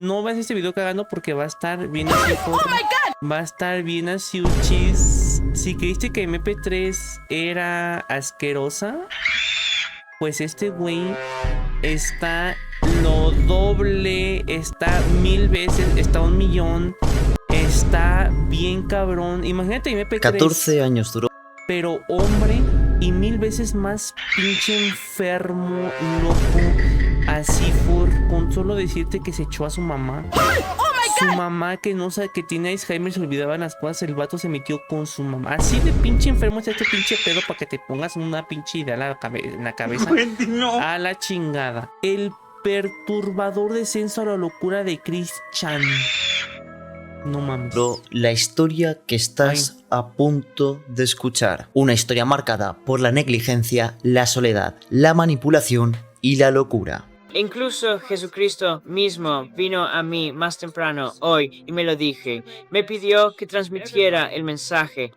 No veas este video cagando porque va a estar bien así. Va a estar bien así uchis. Si creíste que MP3 era asquerosa, pues este güey está lo doble, está 1000 veces, está 1.000.000, está bien cabrón. Imagínate MP3. 14 años duró. Pero hombre y 1000 veces más pinche enfermo, loco, así con solo decirte que se echó a su mamá. Su mamá que no sabe que tiene Alzheimer, se olvidaban las cosas, el vato se metió con su mamá. Así de pinche enfermo es este pinche pedo para que te pongas una pinche idea en la cabeza. No. A la chingada. El perturbador descenso a la locura de Chris Chan. No mames. La historia que estás a punto de escuchar. Una historia marcada por la negligencia, la soledad, la manipulación y la locura. Incluso Jesucristo mismo vino a mí más temprano hoy y me lo dije. Me pidió que transmitiera el mensaje.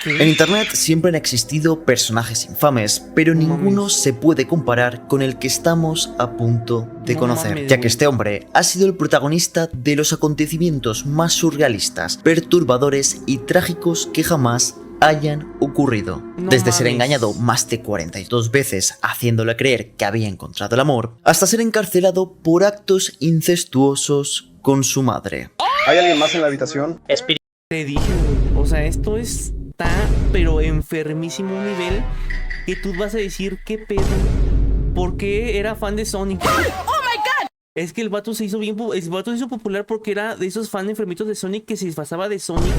En internet siempre han existido personajes infames, pero ninguno se puede comparar con el que estamos a punto de conocer, ya que este hombre ha sido el protagonista de los acontecimientos más surrealistas, perturbadores y trágicos que jamás hayan ocurrido. Desde ser engañado más de 42 veces haciéndole creer que había encontrado el amor, hasta ser encarcelado por actos incestuosos con su madre. ¿Hay alguien más en la habitación? Te dije, güey, o sea, esto está pero enfermísimo un nivel que tú vas a decir qué pedo. ¿Por qué era fan de Sonic? Es que el vato se hizo popular porque era de esos fans enfermitos de Sonic que se disfrazaba de Sonic.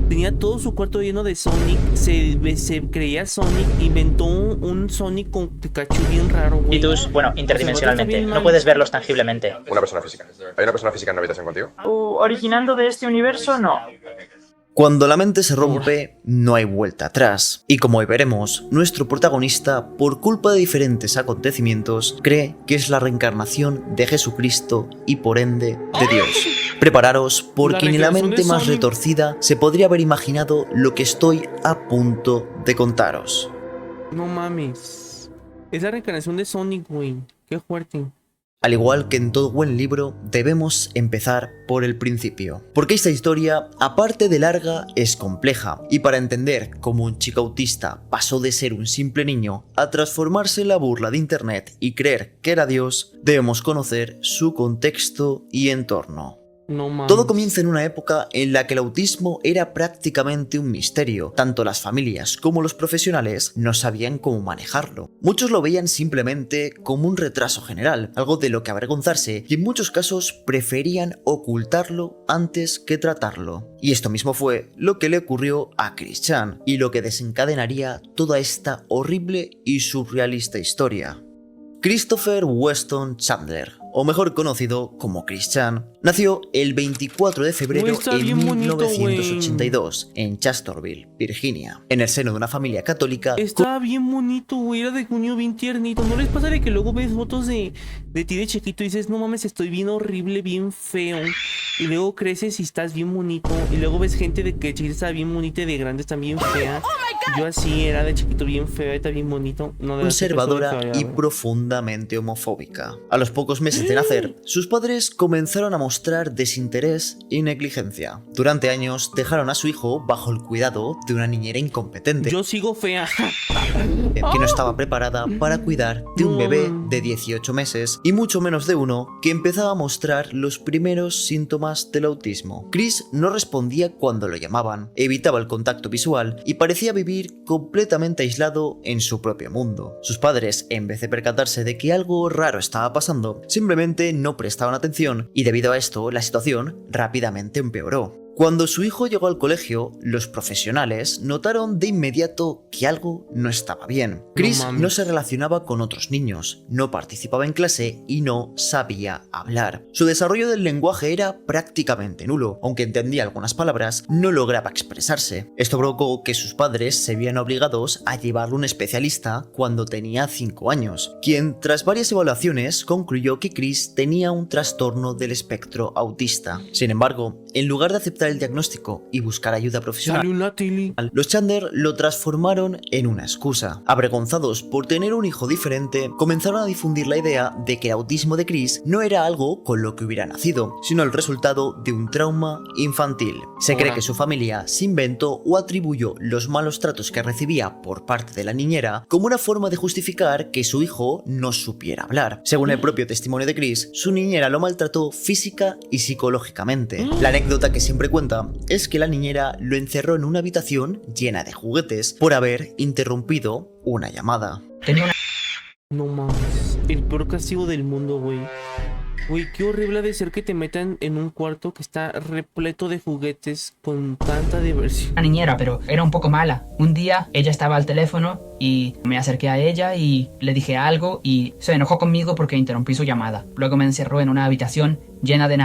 Tenía todo su cuarto lleno de Sonic. Se creía Sonic. Inventó un Sonic con Pikachu bien raro, güey. Titus, bueno, interdimensionalmente. No puedes verlos tangiblemente. Una persona física. ¿Hay una persona física en la habitación contigo? Originando de este universo, no. Cuando la mente se rompe, no hay vuelta atrás. Y como hoy veremos, nuestro protagonista, por culpa de diferentes acontecimientos, cree que es la reencarnación de Jesucristo y por ende de Dios. Prepararos porque ni la mente más retorcida se podría haber imaginado lo que estoy a punto de contaros. No mames. Es la reencarnación de Sonic, güey. Qué fuerte. Al igual que en todo buen libro, debemos empezar por el principio. Porque esta historia, aparte de larga, es compleja. Y para entender cómo un chico autista pasó de ser un simple niño a transformarse en la burla de internet y creer que era Dios, debemos conocer su contexto y entorno. No mames. Todo comienza en una época en la que el autismo era prácticamente un misterio. Tanto las familias como los profesionales no sabían cómo manejarlo. Muchos lo veían simplemente como un retraso general, algo de lo que avergonzarse, y en muchos casos preferían ocultarlo antes que tratarlo. Y esto mismo fue lo que le ocurrió a Chris Chan, y lo que desencadenaría toda esta horrible y surrealista historia. Christopher Weston Chandler, o mejor conocido como Chris Chan, nació el 24 de febrero de 1982 en Chastorville, Virginia, en el seno de una familia católica. Estaba bien bonito, güey, era de junio bien tiernito. ¿No les pasa de que luego ves fotos de ti de chiquito y dices, no mames, estoy bien horrible, bien feo? Y luego creces y estás bien bonito. Y luego ves gente de que chiquita está bien bonita y de grande está bien fea. Yo así era de chiquito bien feo, está bien bonito. No, Conservadora y profundamente homofóbica. A los pocos meses de nacer, sus padres comenzaron a mostrar desinterés y negligencia. Durante años dejaron a su hijo bajo el cuidado de una niñera incompetente. Yo sigo fea. Que no estaba preparada para cuidar de un bebé de 18 meses y mucho menos de uno que empezaba a mostrar los primeros síntomas del autismo. Chris no respondía cuando lo llamaban, evitaba el contacto visual y parecía vivir completamente aislado en su propio mundo. Sus padres, en vez de percatarse de que algo raro estaba pasando, simplemente no prestaban atención y debido a esto la situación rápidamente empeoró. Cuando su hijo llegó al colegio, los profesionales notaron de inmediato que algo no estaba bien. Chris no se relacionaba con otros niños, no participaba en clase y no sabía hablar. Su desarrollo del lenguaje era prácticamente nulo, aunque entendía algunas palabras, no lograba expresarse. Esto provocó que sus padres se vieran obligados a llevarlo a un especialista cuando tenía 5 años, quien tras varias evaluaciones concluyó que Chris tenía un trastorno del espectro autista. Sin embargo, en lugar de aceptar el diagnóstico y buscar ayuda profesional, Salió en la tele. los Chandler lo transformaron en una excusa. Avergonzados por tener un hijo diferente, comenzaron a difundir la idea de que el autismo de Chris no era algo con lo que hubiera nacido, sino el resultado de un trauma infantil. Se cree que su familia se inventó o atribuyó los malos tratos que recibía por parte de la niñera como una forma de justificar que su hijo no supiera hablar. Según el propio testimonio de Chris, su niñera lo maltrató física y psicológicamente. La anécdota que siempre cuenta es que la niñera lo encerró en una habitación llena de juguetes por haber interrumpido una llamada. No mames. El peor castigo del mundo, güey. Güey, qué horrible ha de ser que te metan en un cuarto que está repleto de juguetes con tanta diversión. Una niñera, pero era un poco mala. Un día ella estaba al teléfono y me acerqué a ella y le dije algo y se enojó conmigo porque interrumpí su llamada. Luego me encerró en una habitación llena de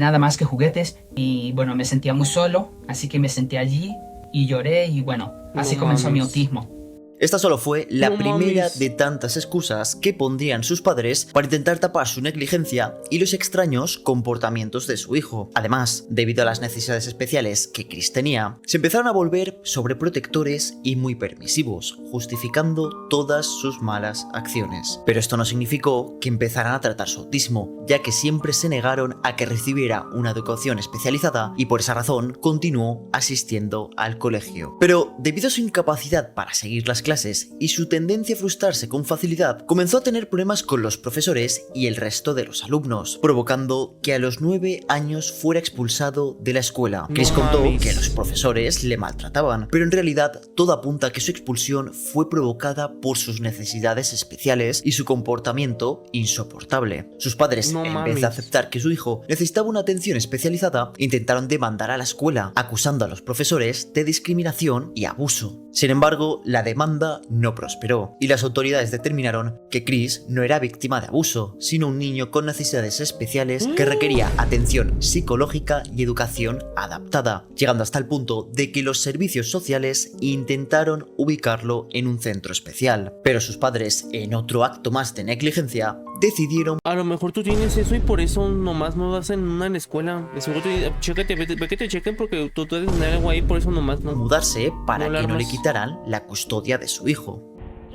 nada más que juguetes y bueno, me sentía muy solo, así que me senté allí y lloré y bueno, así comenzó mi autismo. Esta solo fue la No primera mames. de tantas excusas que pondrían sus padres para intentar tapar su negligencia y los extraños comportamientos de su hijo. Además, debido a las necesidades especiales que Chris tenía, se empezaron a volver sobreprotectores y muy permisivos, justificando todas sus malas acciones. Pero esto no significó que empezaran a tratar su autismo, ya que siempre se negaron a que recibiera una educación especializada y por esa razón continuó asistiendo al colegio. Pero debido a su incapacidad para seguir las clases y su tendencia a frustrarse con facilidad, comenzó a tener problemas con los profesores y el resto de los alumnos, provocando que a los 9 años fuera expulsado de la escuela. Chris contó que los profesores le maltrataban, pero en realidad todo apunta a que su expulsión fue provocada por sus necesidades especiales y su comportamiento insoportable. Sus padres, en vez de aceptar que su hijo necesitaba una atención especializada, intentaron demandar a la escuela, acusando a los profesores de discriminación y abuso. Sin embargo, la demanda no prosperó y las autoridades determinaron que Chris no era víctima de abuso, sino un niño con necesidades especiales que requería atención psicológica y educación adaptada, llegando hasta el punto de que los servicios sociales intentaron ubicarlo en un centro especial. Pero sus padres, en otro acto más de negligencia, decidieron A lo mejor tú tienes eso y por eso nomás no vas en una en la escuela. De seguro chécate, ve que te chequen porque tú debes tener algo ahí, por eso nomás no. mudarse para No le que no le armas. quitaran la custodia de su hijo.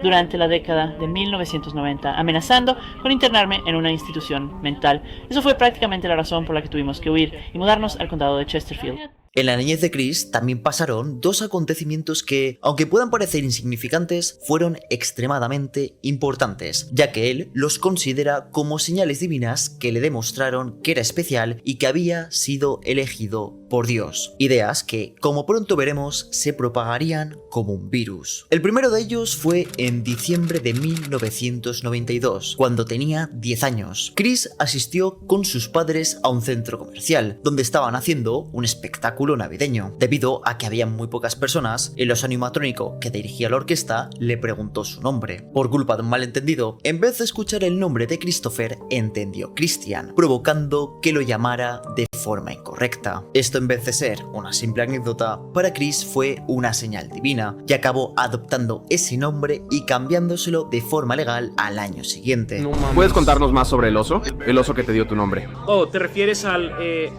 Durante la década de 1990, amenazando con internarme en una institución mental. Eso fue prácticamente la razón por la que tuvimos que huir y mudarnos al condado de Chesterfield. En la niñez de Chris también pasaron dos acontecimientos que, aunque puedan parecer insignificantes, fueron extremadamente importantes, ya que él los considera como señales divinas que le demostraron que era especial y que había sido elegido por Dios. Ideas que, como pronto veremos, se propagarían como un virus. El primero de ellos fue en diciembre de 1992, cuando tenía 10 años. Chris asistió con sus padres a un centro comercial, donde estaban haciendo un espectáculo navideño. Debido a que había muy pocas personas, el oso animatrónico que dirigía la orquesta le preguntó su nombre. Por culpa de un malentendido, en vez de escuchar el nombre de Christopher, entendió Christian, provocando que lo llamara de forma incorrecta. Esto, en vez de ser una simple anécdota, para Chris fue una señal divina y acabó adoptando ese nombre y cambiándoselo de forma legal al año siguiente. No mames. ¿Puedes contarnos más sobre el oso? El oso que te dio tu nombre. Oh, ¿te refieres al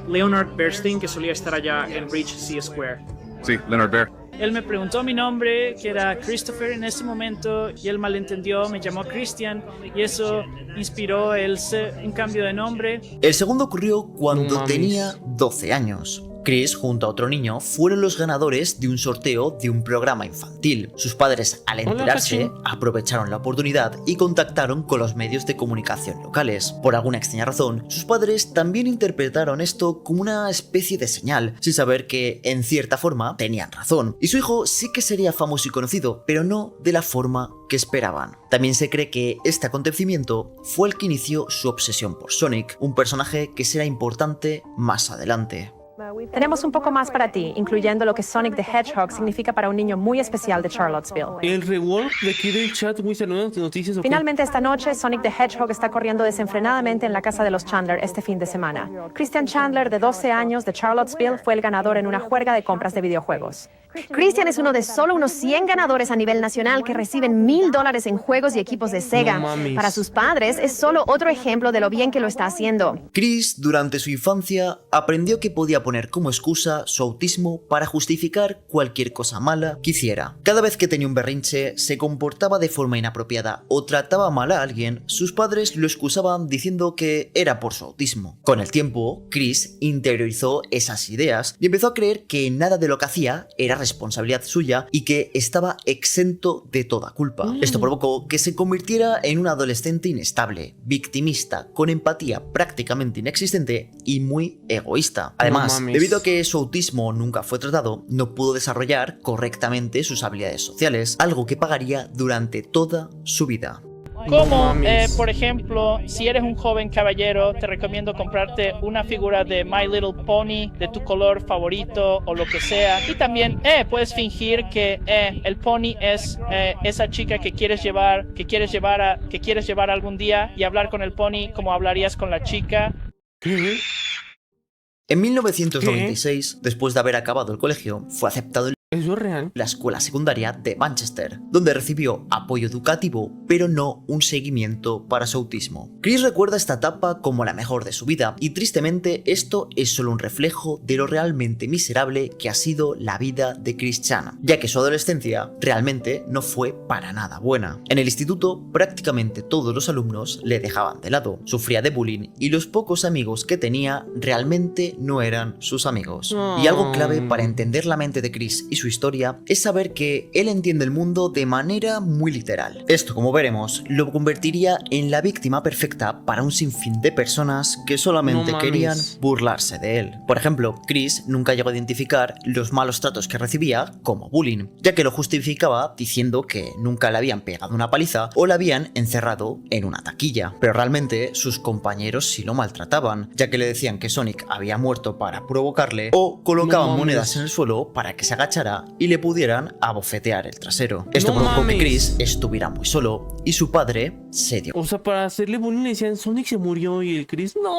Leonard Bernstein que solía estar allá en Bridge Sea Square? Sí, Leonard Bear. Él me preguntó mi nombre, que era Christopher en ese momento, y él malentendió, me llamó Christian, y eso inspiró un cambio de nombre. El segundo ocurrió cuando No mames. tenía 12 años. Chris, junto a otro niño, fueron los ganadores de un sorteo de un programa infantil. Sus padres, al Hola, enterarse, Pachín. aprovecharon la oportunidad y contactaron con los medios de comunicación locales. Por alguna extraña razón, sus padres también interpretaron esto como una especie de señal, sin saber que, en cierta forma, tenían razón. Y su hijo sí que sería famoso y conocido, pero no de la forma que esperaban. También se cree que este acontecimiento fue el que inició su obsesión por Sonic, un personaje que será importante más adelante. Tenemos un poco más para ti, incluyendo lo que Sonic the Hedgehog significa para un niño muy especial de Charlottesville. El reward de aquí del chat, güey, salió en noticias. ¿O qué? Finalmente esta noche, Sonic the Hedgehog está corriendo desenfrenadamente en la casa de los Chandler este fin de semana. Christian Chandler, de 12 años, de Charlottesville, fue el ganador en una juerga de compras de videojuegos. Christian es uno de solo unos 100 ganadores a nivel nacional que reciben $1,000 en juegos y equipos de Sega. No mames. Para sus padres es solo otro ejemplo de lo bien que lo está haciendo. Chris, durante su infancia, aprendió que podía poner como excusa su autismo para justificar cualquier cosa mala que hiciera. Cada vez que tenía un berrinche, se comportaba de forma inapropiada o trataba mal a alguien, sus padres lo excusaban diciendo que era por su autismo. Con el tiempo, Chris interiorizó esas ideas y empezó a creer que nada de lo que hacía era responsabilidad suya y que estaba exento de toda culpa. Esto provocó que se convirtiera en un adolescente inestable, victimista, con empatía prácticamente inexistente y muy egoísta. Además, debido a que su autismo nunca fue tratado, no pudo desarrollar correctamente sus habilidades sociales, algo que pagaría durante toda su vida. Como, por ejemplo, si eres un joven caballero, te recomiendo comprarte una figura de My Little Pony de tu color favorito o lo que sea. Y también puedes fingir que el pony es esa chica que quieres llevar algún día y hablar con el pony como hablarías con la chica. En 1996, después de haber acabado el colegio, fue aceptado en ¿Eso es real? la escuela secundaria de Manchester, donde recibió apoyo educativo, pero no un seguimiento para su autismo. Chris recuerda esta etapa como la mejor de su vida, y tristemente esto es solo un reflejo de lo realmente miserable que ha sido la vida de Chris Chan, ya que su adolescencia realmente no fue para nada buena. En el instituto, prácticamente todos los alumnos le dejaban de lado, sufría de bullying y los pocos amigos que tenía realmente no eran sus amigos. Y algo clave para entender la mente de Chris y su historia es saber que él entiende el mundo de manera muy literal. Esto, como veremos, lo convertiría en la víctima perfecta para un sinfín de personas que solamente querían burlarse de él. Por ejemplo, Chris nunca llegó a identificar los malos tratos que recibía como bullying, ya que lo justificaba diciendo que nunca le habían pegado una paliza o le habían encerrado en una taquilla. Pero realmente sus compañeros sí lo maltrataban, ya que le decían que Sonic había muerto para provocarle o colocaban monedas en el suelo para que se agachara y le pudieran abofetear el trasero. Esto provocó que Chris estuviera muy solo y su padre se dio. O sea, para hacerle bullying le decían Sonic se murió y el Chris no.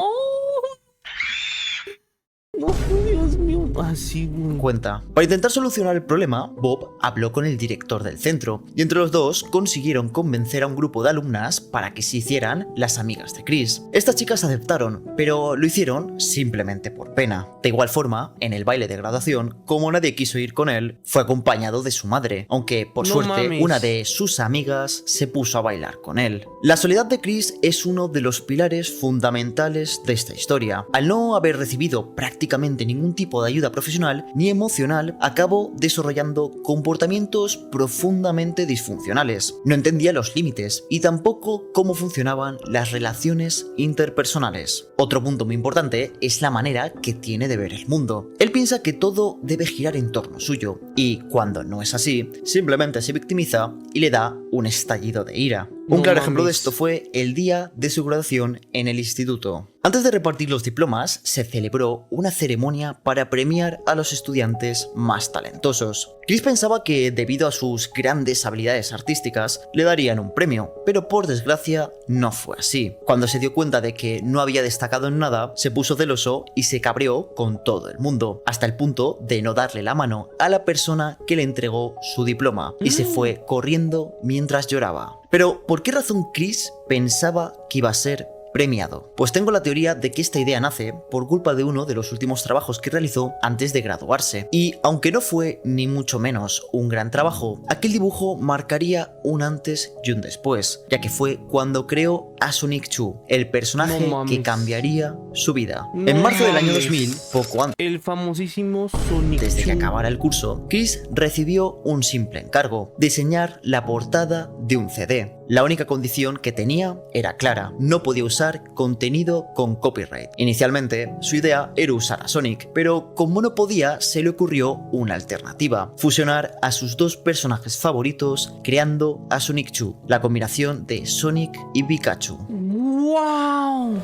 No, Dios mío. Así, cuenta. Para intentar solucionar el problema, Bob habló con el director del centro y entre los dos consiguieron convencer a un grupo de alumnas para que se hicieran las amigas de Chris. Estas chicas aceptaron, pero lo hicieron simplemente por pena. De igual forma, en el baile de graduación, como nadie quiso ir con él, fue acompañado de su madre, aunque por suerte una de sus amigas se puso a bailar con él. La soledad de Chris es uno de los pilares fundamentales de esta historia. Al no haber recibido prácticamente ningún tipo de ayuda profesional ni emocional, acabó desarrollando comportamientos profundamente disfuncionales. No entendía los límites y tampoco cómo funcionaban las relaciones interpersonales. Otro punto muy importante es la manera que tiene de ver el mundo. Él piensa que todo debe girar en torno suyo y cuando no es así, simplemente se victimiza y le da un estallido de ira. Un claro ejemplo de esto fue el día de su graduación en el instituto. Antes de repartir los diplomas, se celebró una ceremonia para premiar a los estudiantes más talentosos. Chris pensaba que, debido a sus grandes habilidades artísticas, le darían un premio, pero por desgracia no fue así. Cuando se dio cuenta de que no había destacado en nada, se puso celoso y se cabreó con todo el mundo, hasta el punto de no darle la mano a la persona que le entregó su diploma, y se fue corriendo mientras lloraba. Pero, ¿por qué razón Chris pensaba que iba a ser premiado? Pues tengo la teoría de que esta idea nace por culpa de uno de los últimos trabajos que realizó antes de graduarse. Y aunque no fue ni mucho menos un gran trabajo, aquel dibujo marcaría un antes y un después, ya que fue cuando creó a Sonic 2, el personaje que cambiaría su vida. En marzo del año 2000, poco antes, el famosísimo Sonic desde que acabara el curso, Chris recibió un simple encargo: diseñar la portada de un CD. La única condición que tenía era clara: no podía usar contenido con copyright. Inicialmente, su idea era usar a Sonic, pero como no podía, se le ocurrió una alternativa: fusionar a sus dos personajes favoritos, creando a Sonic 2, la combinación de Sonic y Pikachu. ¡Wow!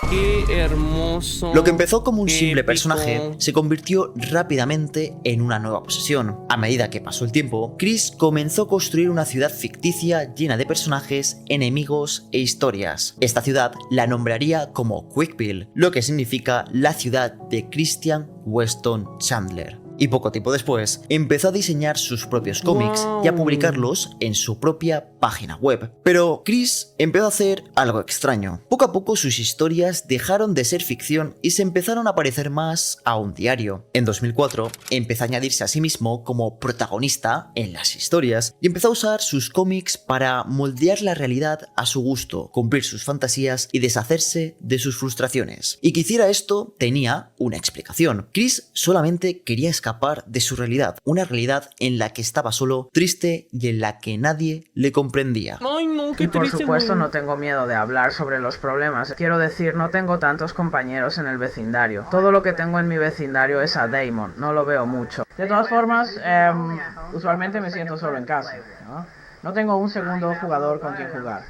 ¡Qué hermoso! Lo que empezó como un simple personaje se convirtió rápidamente en una nueva obsesión. A medida que pasó el tiempo, Chris comenzó a construir una ciudad ficticia llena de personajes, enemigos e historias. Esta ciudad la nombraría como Quickville, lo que significa la ciudad de Christian Weston Chandler. Y poco tiempo después, empezó a diseñar sus propios cómics y a publicarlos en su propia página web. Pero Chris empezó a hacer algo extraño. Poco a poco sus historias dejaron de ser ficción y se empezaron a parecer más a un diario. En 2004 empezó a añadirse a sí mismo como protagonista en las historias y empezó a usar sus cómics para moldear la realidad a su gusto, cumplir sus fantasías y deshacerse de sus frustraciones. Y que hiciera esto tenía una explicación. Chris solamente quería escapar de su realidad, una realidad en la que estaba solo, triste y en la que nadie le comprendía. Ay, no, qué Y por triste, supuesto güey. no tengo miedo de hablar sobre los problemas. Quiero decir, no tengo tantos compañeros en el vecindario. Todo lo que tengo en mi vecindario es a Damon, no lo veo mucho. De todas formas, usualmente me siento solo en casa, ¿no? No tengo un segundo jugador con quien jugar.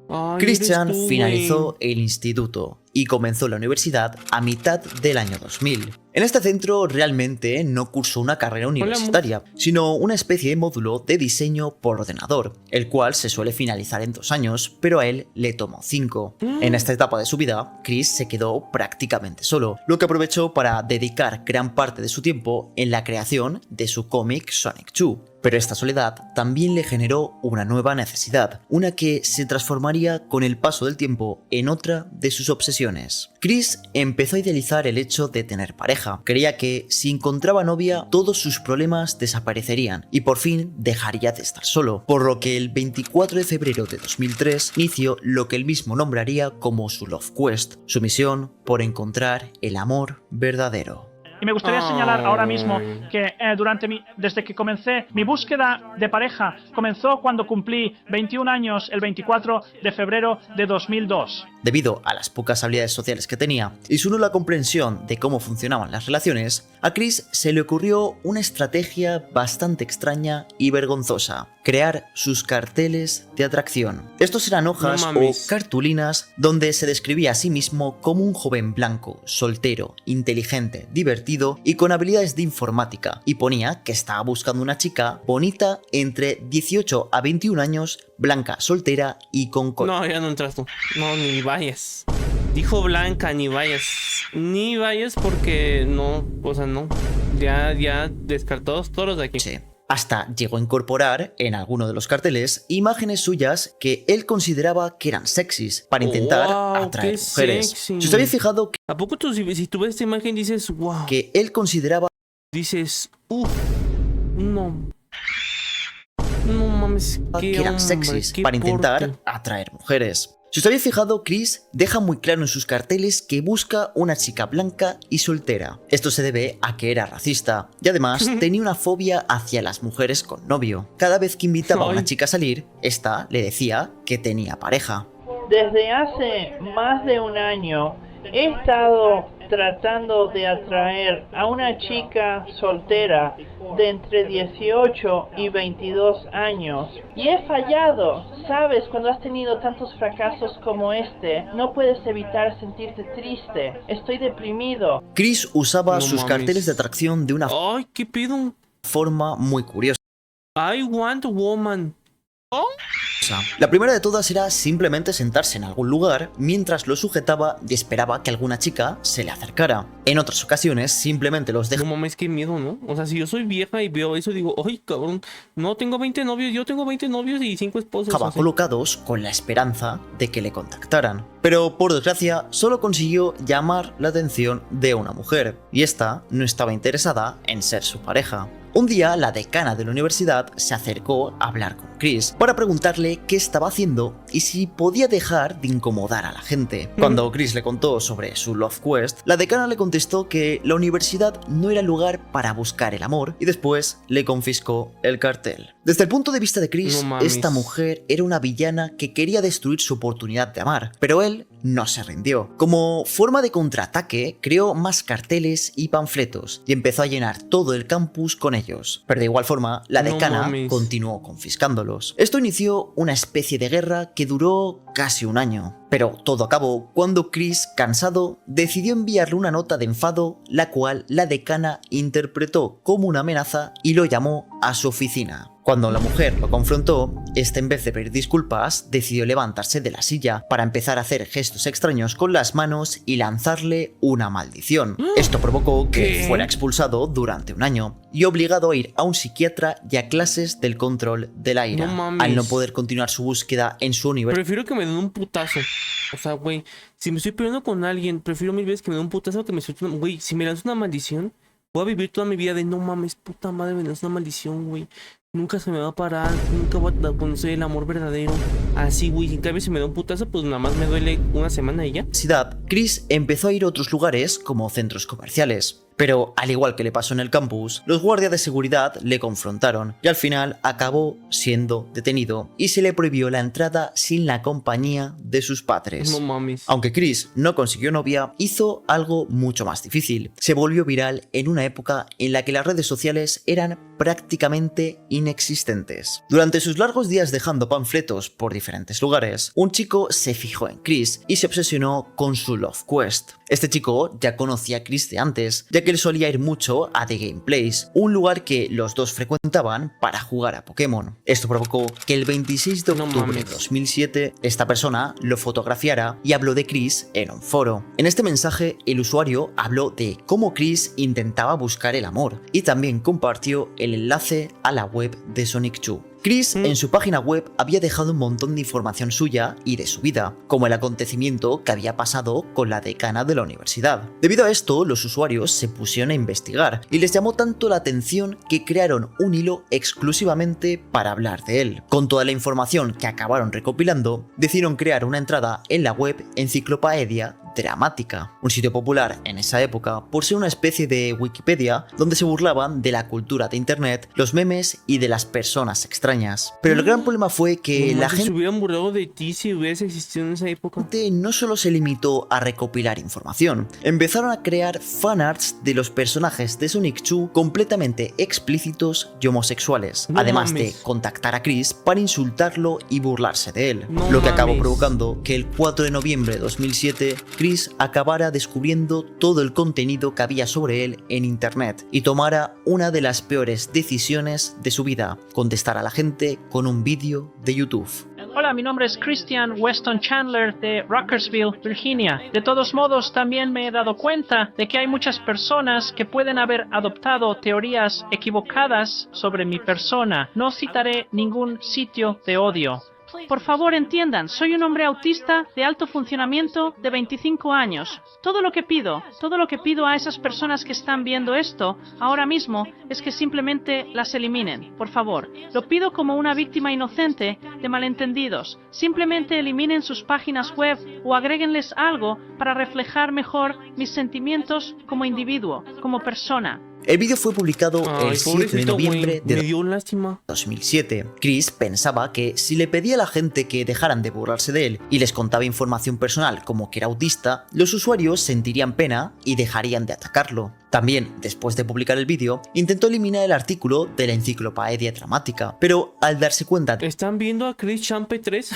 Ay, Christian eres tú, finalizó güey. el instituto y comenzó la universidad a mitad del año 2000. En este centro realmente no cursó una carrera universitaria, sino una especie de módulo de diseño por ordenador, el cual se suele finalizar en 2 años, pero a él le tomó 5. En esta etapa de su vida, Chris se quedó prácticamente solo, lo que aprovechó para dedicar gran parte de su tiempo en la creación de su cómic Sonic 2. Pero esta soledad también le generó una nueva necesidad, una que se transformaría con el paso del tiempo en otra de sus obsesiones. Chris empezó a idealizar el hecho de tener pareja. Creía que si encontraba novia, todos sus problemas desaparecerían y por fin dejaría de estar solo, por lo que el 24 de febrero de 2003 inició lo que él mismo nombraría como su Love Quest, su misión por encontrar el amor verdadero. Y me gustaría señalar ahora mismo que desde que comencé mi búsqueda de pareja, comenzó cuando cumplí 21 años el 24 de febrero de 2002. Debido a las pocas habilidades sociales que tenía y su nula comprensión de cómo funcionaban las relaciones, a Chris se le ocurrió una estrategia bastante extraña y vergonzosa: crear sus carteles de atracción. Estos eran hojas o cartulinas donde se describía a sí mismo como un joven blanco, soltero, inteligente, divertido y con habilidades de informática, y ponía que estaba buscando una chica bonita entre 18 a 21 años, blanca, soltera y con coche. No, ya no entras tú. No, ni vayas. Dijo Blanca, ni vayas. Ni vayas porque no, o sea, no. Ya descartados todos los de aquí. Sí. Hasta llegó a incorporar en alguno de los carteles imágenes suyas que él consideraba que eran sexys para intentar atraer mujeres. Sexy. Si os habéis fijado ¿A poco tú, si tú ves esta imagen dices, wow? que él consideraba Dices, uff, no. No mames, que eran hombre, sexys qué para intentar porte. atraer mujeres. Si os habéis fijado, Chris deja muy claro en sus carteles que busca una chica blanca y soltera. Esto se debe a que era racista y además tenía una fobia hacia las mujeres con novio. Cada vez que invitaba a una chica a salir, esta le decía que tenía pareja. Desde hace más de un año he estado tratando de atraer a una chica soltera de entre 18 y 22 años y he fallado. Sabes, cuando has tenido tantos fracasos como este, no puedes evitar sentirte triste. Estoy deprimido. Chris usaba No sus mames. carteles de atracción de una Ay, ¿qué pido? forma muy curiosa. I want woman. Oh, La primera de todas era simplemente sentarse en algún lugar mientras lo sujetaba y esperaba que alguna chica se le acercara. En otras ocasiones simplemente los no dejaba mames, qué miedo, ¿no? O sea, si yo soy vieja y veo eso, digo, ay, cabrón, no tengo 20 novios, yo tengo 20 novios y 5 esposos. o sea. colocados con la esperanza de que le contactaran. Pero por desgracia solo consiguió llamar la atención de una mujer y esta no estaba interesada en ser su pareja. Un día la decana de la universidad se acercó a hablar con Chris para preguntarle qué estaba haciendo y si podía dejar de incomodar a la gente. Cuando Chris le contó sobre su Love Quest, la decana le contestó que la universidad no era el lugar para buscar el amor y después le confiscó el cartel. Desde el punto de vista de Chris, No mames. esta mujer era una villana que quería destruir su oportunidad de amar, pero él no se rindió. Como forma de contraataque, creó más carteles y panfletos y empezó a llenar todo el campus con ellos. Pero de igual forma, la No decana mames. continuó confiscándolos. Esto inició una especie de guerra que duró casi un año. Pero todo acabó cuando Chris, cansado, decidió enviarle una nota de enfado, la cual la decana interpretó como una amenaza y lo llamó a su oficina. Cuando la mujer lo confrontó, en vez de pedir disculpas, decidió levantarse de la silla para empezar a hacer gestos extraños con las manos y lanzarle una maldición. Esto provocó que fuera expulsado durante un año y obligado a ir a un psiquiatra y a clases del control de la ira, al no poder continuar su búsqueda en su universo. Prefiero que me den un putazo. O sea, güey, si me estoy peleando con alguien, prefiero mil veces que me den un putazo que me suelte una... Güey, si me lanzas una maldición, voy a vivir toda mi vida de no mames, puta madre, me lanzas una maldición, güey. Nunca se me va a parar, nunca voy a conocer el amor verdadero. Así, güey, en cambio si me da un putazo, pues nada más me duele una semana y ya. Chris empezó a ir a otros lugares como centros comerciales. Pero, al igual que le pasó en el campus, los guardias de seguridad le confrontaron y al final acabó siendo detenido y se le prohibió la entrada sin la compañía de sus padres. No mames. Aunque Chris no consiguió novia, hizo algo mucho más difícil. Se volvió viral en una época en la que las redes sociales eran prácticamente inexistentes. Durante sus largos días dejando panfletos por diferentes lugares, un chico se fijó en Chris y se obsesionó con su Love Quest. Este chico ya conocía a Chris de antes, ya que él solía ir mucho a The Game Place, un lugar que los dos frecuentaban para jugar a Pokémon. Esto provocó que el 26 de octubre de 2007 esta persona lo fotografiara y habló de Chris en un foro. En este mensaje el usuario habló de cómo Chris intentaba buscar el amor y también compartió el enlace a la web de Sonic 2. Chris en su página web había dejado un montón de información suya y de su vida, como el acontecimiento que había pasado con la decana de la universidad. Debido a esto, los usuarios se pusieron a investigar y les llamó tanto la atención que crearon un hilo exclusivamente para hablar de él. Con toda la información que acabaron recopilando, decidieron crear una entrada en la web Enciclopedia Dramática, un sitio popular en esa época por ser una especie de Wikipedia donde se burlaban de la cultura de internet, los memes y de las personas extrañas. Pero el gran problema fue que la gente se hubieran burlado de ti si hubiese existido en esa época. No solo se limitó a recopilar información, empezaron a crear fanarts de los personajes de Sonic 2 completamente explícitos y homosexuales, además de contactar a Chris para insultarlo y burlarse de él, lo que acabó provocando que el 4 de noviembre de 2007 Chris acabara descubriendo todo el contenido que había sobre él en internet y tomara una de las peores decisiones de su vida: contestar a la gente con un vídeo de YouTube. Hola, mi nombre es Christian Weston Chandler de Rockersville, Virginia. De todos modos, también me he dado cuenta de que hay muchas personas que pueden haber adoptado teorías equivocadas sobre mi persona. No citaré ningún sitio de odio. Por favor, entiendan, soy un hombre autista de alto funcionamiento de 25 años. Todo lo que pido a esas personas que están viendo esto ahora mismo es que simplemente las eliminen, por favor. Lo pido como una víctima inocente de malentendidos. Simplemente eliminen sus páginas web o agréguenles algo para reflejar mejor mis sentimientos como individuo, como persona. El vídeo fue publicado el 7 de noviembre de 2007. Chris pensaba que si le pedía a la gente que dejaran de burlarse de él y les contaba información personal como que era autista, los usuarios sentirían pena y dejarían de atacarlo. También, después de publicar el vídeo, intentó eliminar el artículo de la Enciclopedia Dramática, pero al darse cuenta ¿están viendo a Chris Champe 3?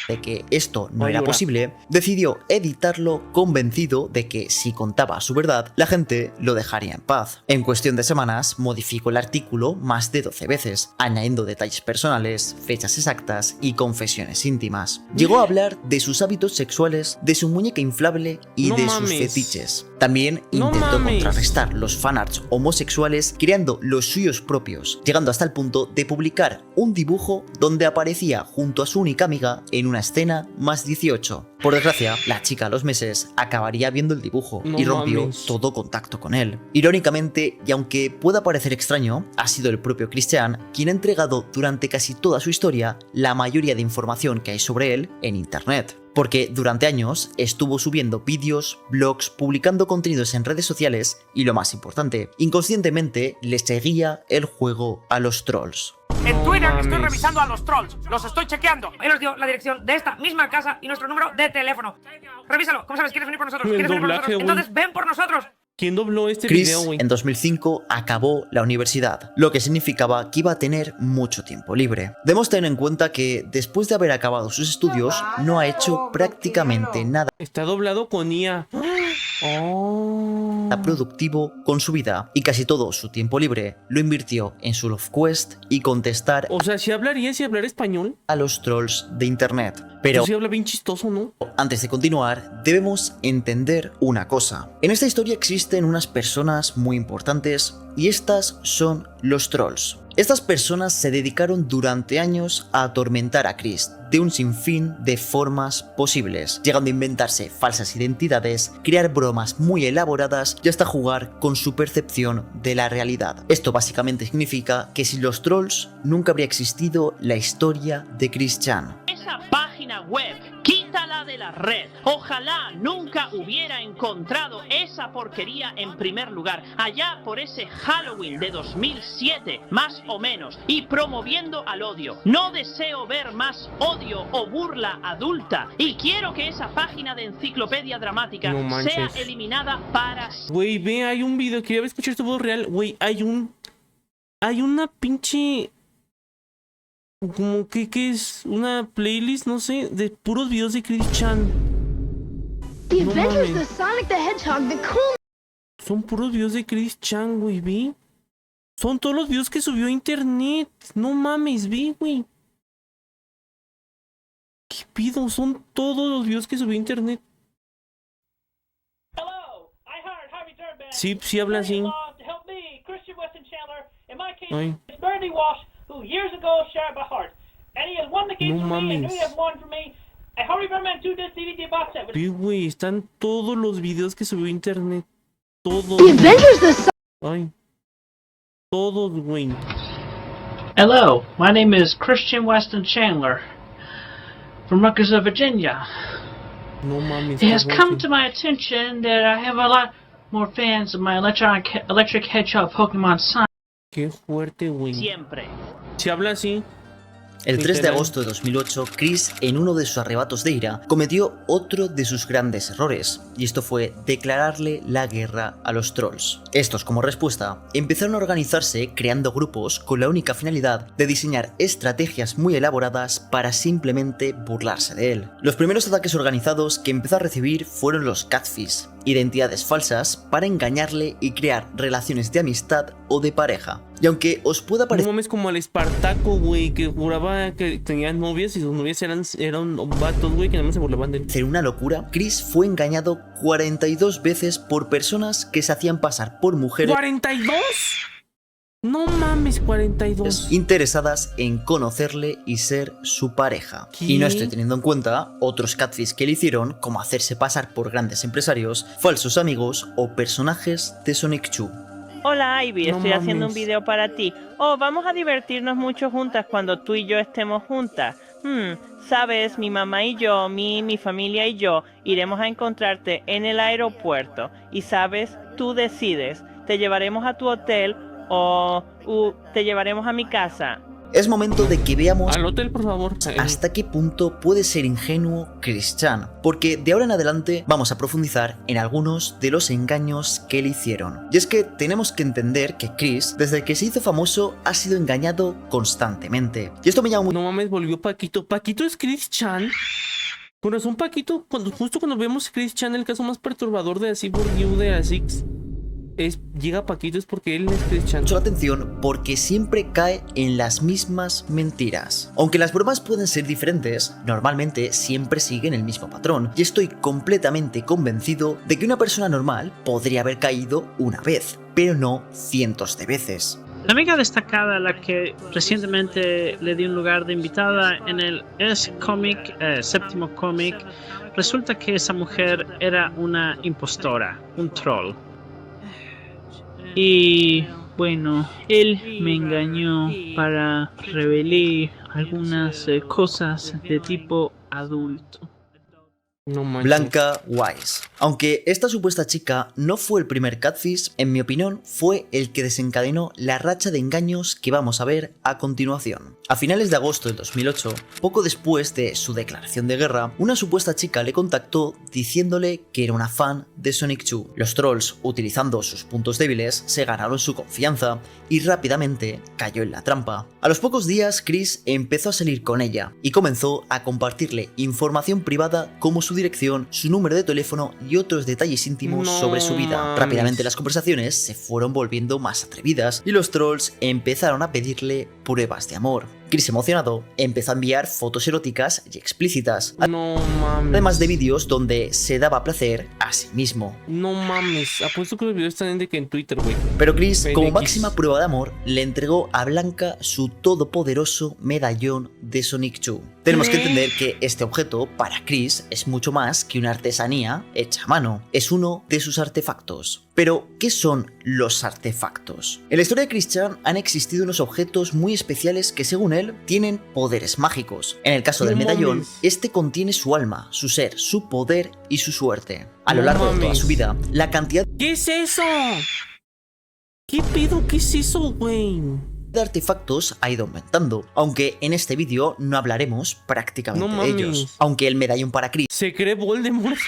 de que esto no era posible, decidió editarlo convencido de que si contaba su verdad, la gente lo dejaría en paz. En cuestión de semanas, modificó el artículo más de 12 veces, añadiendo detalles personales, fechas exactas y confesiones íntimas. Llegó a hablar de sus hábitos sexuales, de su muñeca inflable y de sus fetiches. También intentó contrarrestar los fanarts homosexuales creando los suyos propios, llegando hasta el punto de publicar un dibujo donde aparecía junto a su única amiga en una escena más 18. Por desgracia, la chica a los meses acabaría viendo el dibujo y rompió todo contacto con él. Irónicamente, y aunque pueda parecer extraño, ha sido el propio Christian quien ha entregado durante casi toda su historia la mayoría de información que hay sobre él en internet. Porque durante años estuvo subiendo vídeos, blogs, publicando contenidos en redes sociales y, lo más importante, inconscientemente le seguía el juego a los trolls. En Twitter estoy revisando a los trolls, los estoy chequeando. Él nos dio la dirección de esta misma casa y nuestro número de teléfono. Revísalo, ¿cómo sabes? ¿Quieres venir por nosotros? ¿Quieres venir por nosotros? Entonces ven por nosotros. ¿Quién dobló este Chris video, güey? en 2005 acabó la universidad, lo que significaba que iba a tener mucho tiempo libre. Debemos tener en cuenta que después de haber acabado sus estudios no ha hecho prácticamente nada Está doblado con IA. Oh. productivo con su vida y casi todo su tiempo libre lo invirtió en su Love Quest y contestar O sea, si hablaría, si hablar español. a los trolls de internet. Pero Sí habla bien chistoso, ¿no? antes de continuar, debemos entender una cosa. En esta historia existen unas personas muy importantes y estas son los trolls. Estas personas se dedicaron durante años a atormentar a Chris de un sinfín de formas posibles, llegando a inventarse falsas identidades, crear bromas muy elaboradas y hasta jugar con su percepción de la realidad. Esto básicamente significa que sin los trolls nunca habría existido la historia de Chris Chan. Esa página web, quítala de la red. Ojalá nunca hubiera encontrado esa porquería en primer lugar, allá por ese Halloween de 2007, más o menos, y promoviendo al odio. No deseo ver más odio o burla adulta, y quiero que esa página de enciclopedia dramática No manches. sea eliminada para Güey, ve, hay un video. Quería escuchar tu voz real. Güey, hay una pinche... Como que es una playlist, no sé, de puros videos de Chris Chan. The No Adventures mames. of Sonic the Hedgehog, the cool. Son puros videos de Chris Chan, güey, vi. Son todos los videos que subió a internet. No mames, vi, güey. ¿Qué pido? Son todos los videos que subió a internet. Sí, sí habla así. Ay. No mames. Sí, güey, están todos los videos que subió a internet. Todos. The Adventures of Ay. Todos, güey. Hello, my name is Christian Weston Chandler from Rutgersville, Virginia. No mames. It has qué come fuerte. to my attention that I have a lot more fans of my electric hedgehog Pokemon Sun. Qué fuerte, güey. Siempre. Si habla así. El 3 de Literal. agosto de 2008, Chris, en uno de sus arrebatos de ira, cometió otro de sus grandes errores, y esto fue declararle la guerra a los trolls. Estos, como respuesta, empezaron a organizarse creando grupos con la única finalidad de diseñar estrategias muy elaboradas para simplemente burlarse de él. Los primeros ataques organizados que empezó a recibir fueron los catfish, identidades falsas para engañarle y crear relaciones de amistad o de pareja. Y aunque os pueda No parecer mames, como al Espartaco, güey, que juraba que tenía novias y sus novias eran vatos, güey, que nada más se burlaban de él. una locura, Chris fue engañado 42 veces por personas que se hacían pasar por mujeres ¿42? No mames, 42. interesadas en conocerle y ser su pareja. ¿Qué? Y no estoy teniendo en cuenta otros catfish que le hicieron, como hacerse pasar por grandes empresarios, falsos amigos o personajes de Sonic 2. Hola Ivy, No estoy haciendo un mames. video para ti. Oh, vamos a divertirnos mucho juntas cuando tú y yo estemos juntas. Sabes, mi mamá y yo, mi familia y yo, iremos a encontrarte en el aeropuerto. Y sabes, tú decides, te llevaremos a tu hotel o te llevaremos a mi casa. Es momento de que veamos Al hotel, por favor. hasta qué punto puede ser ingenuo Chris Chan, porque de ahora en adelante vamos a profundizar en algunos de los engaños que le hicieron. Y es que tenemos que entender que Chris, desde que se hizo famoso, ha sido engañado constantemente. Y esto me llama No mames, volvió Paquito. ¿Paquito es Chris Chan? Con razón, Paquito, justo cuando vemos a Chris Chan, el caso más perturbador de así por You de Asix, llega Paquito, es porque él es Chris Chan. mucho la atención porque siempre cae en las mismas mentiras. Aunque las bromas pueden ser diferentes, normalmente siempre siguen el mismo patrón, y estoy completamente convencido de que una persona normal podría haber caído una vez, pero no cientos de veces. La amiga destacada a la que recientemente le di un lugar de invitada en el S-Comic, séptimo cómic, resulta que esa mujer era una impostora, un troll. Y bueno, él me engañó para revelar algunas cosas de tipo adulto. No manches. Blanca Wise. Aunque esta supuesta chica no fue el primer catfish, en mi opinión fue el que desencadenó la racha de engaños que vamos a ver a continuación. A finales de agosto del 2008, poco después de su declaración de guerra, una supuesta chica le contactó diciéndole que era una fan de Sonic 2. Los trolls, utilizando sus puntos débiles, se ganaron su confianza y rápidamente cayó en la trampa. A los pocos días, Chris empezó a salir con ella y comenzó a compartirle información privada como su dirección, su número de teléfono y otros detalles íntimos sobre su vida. Rápidamente las conversaciones se fueron volviendo más atrevidas y los trolls empezaron a pedirle pruebas de amor. Chris, emocionado, empezó a enviar fotos eróticas y explícitas, además de vídeos donde se daba placer a sí mismo. No mames, apuesto que los videos están en Twitter, güey. Pero Chris, como máxima prueba de amor, le entregó a Blanca su todopoderoso medallón de Sonic 2. Tenemos que entender que este objeto, para Chris, es mucho más que una artesanía hecha a mano. Es uno de sus artefactos. Pero, ¿qué son los artefactos? En la historia de Christian han existido unos objetos muy especiales que, según él, tienen poderes mágicos. En el caso del medallón, este contiene su alma, su ser, su poder y su suerte. A lo largo de toda su vida, la cantidad... ¿Qué es eso? ¿Qué pedo? ¿Qué es eso, güey? De artefactos ha ido aumentando, aunque en este vídeo no hablaremos prácticamente de ellos. Aunque el medallón para Chris se cree Voldemort.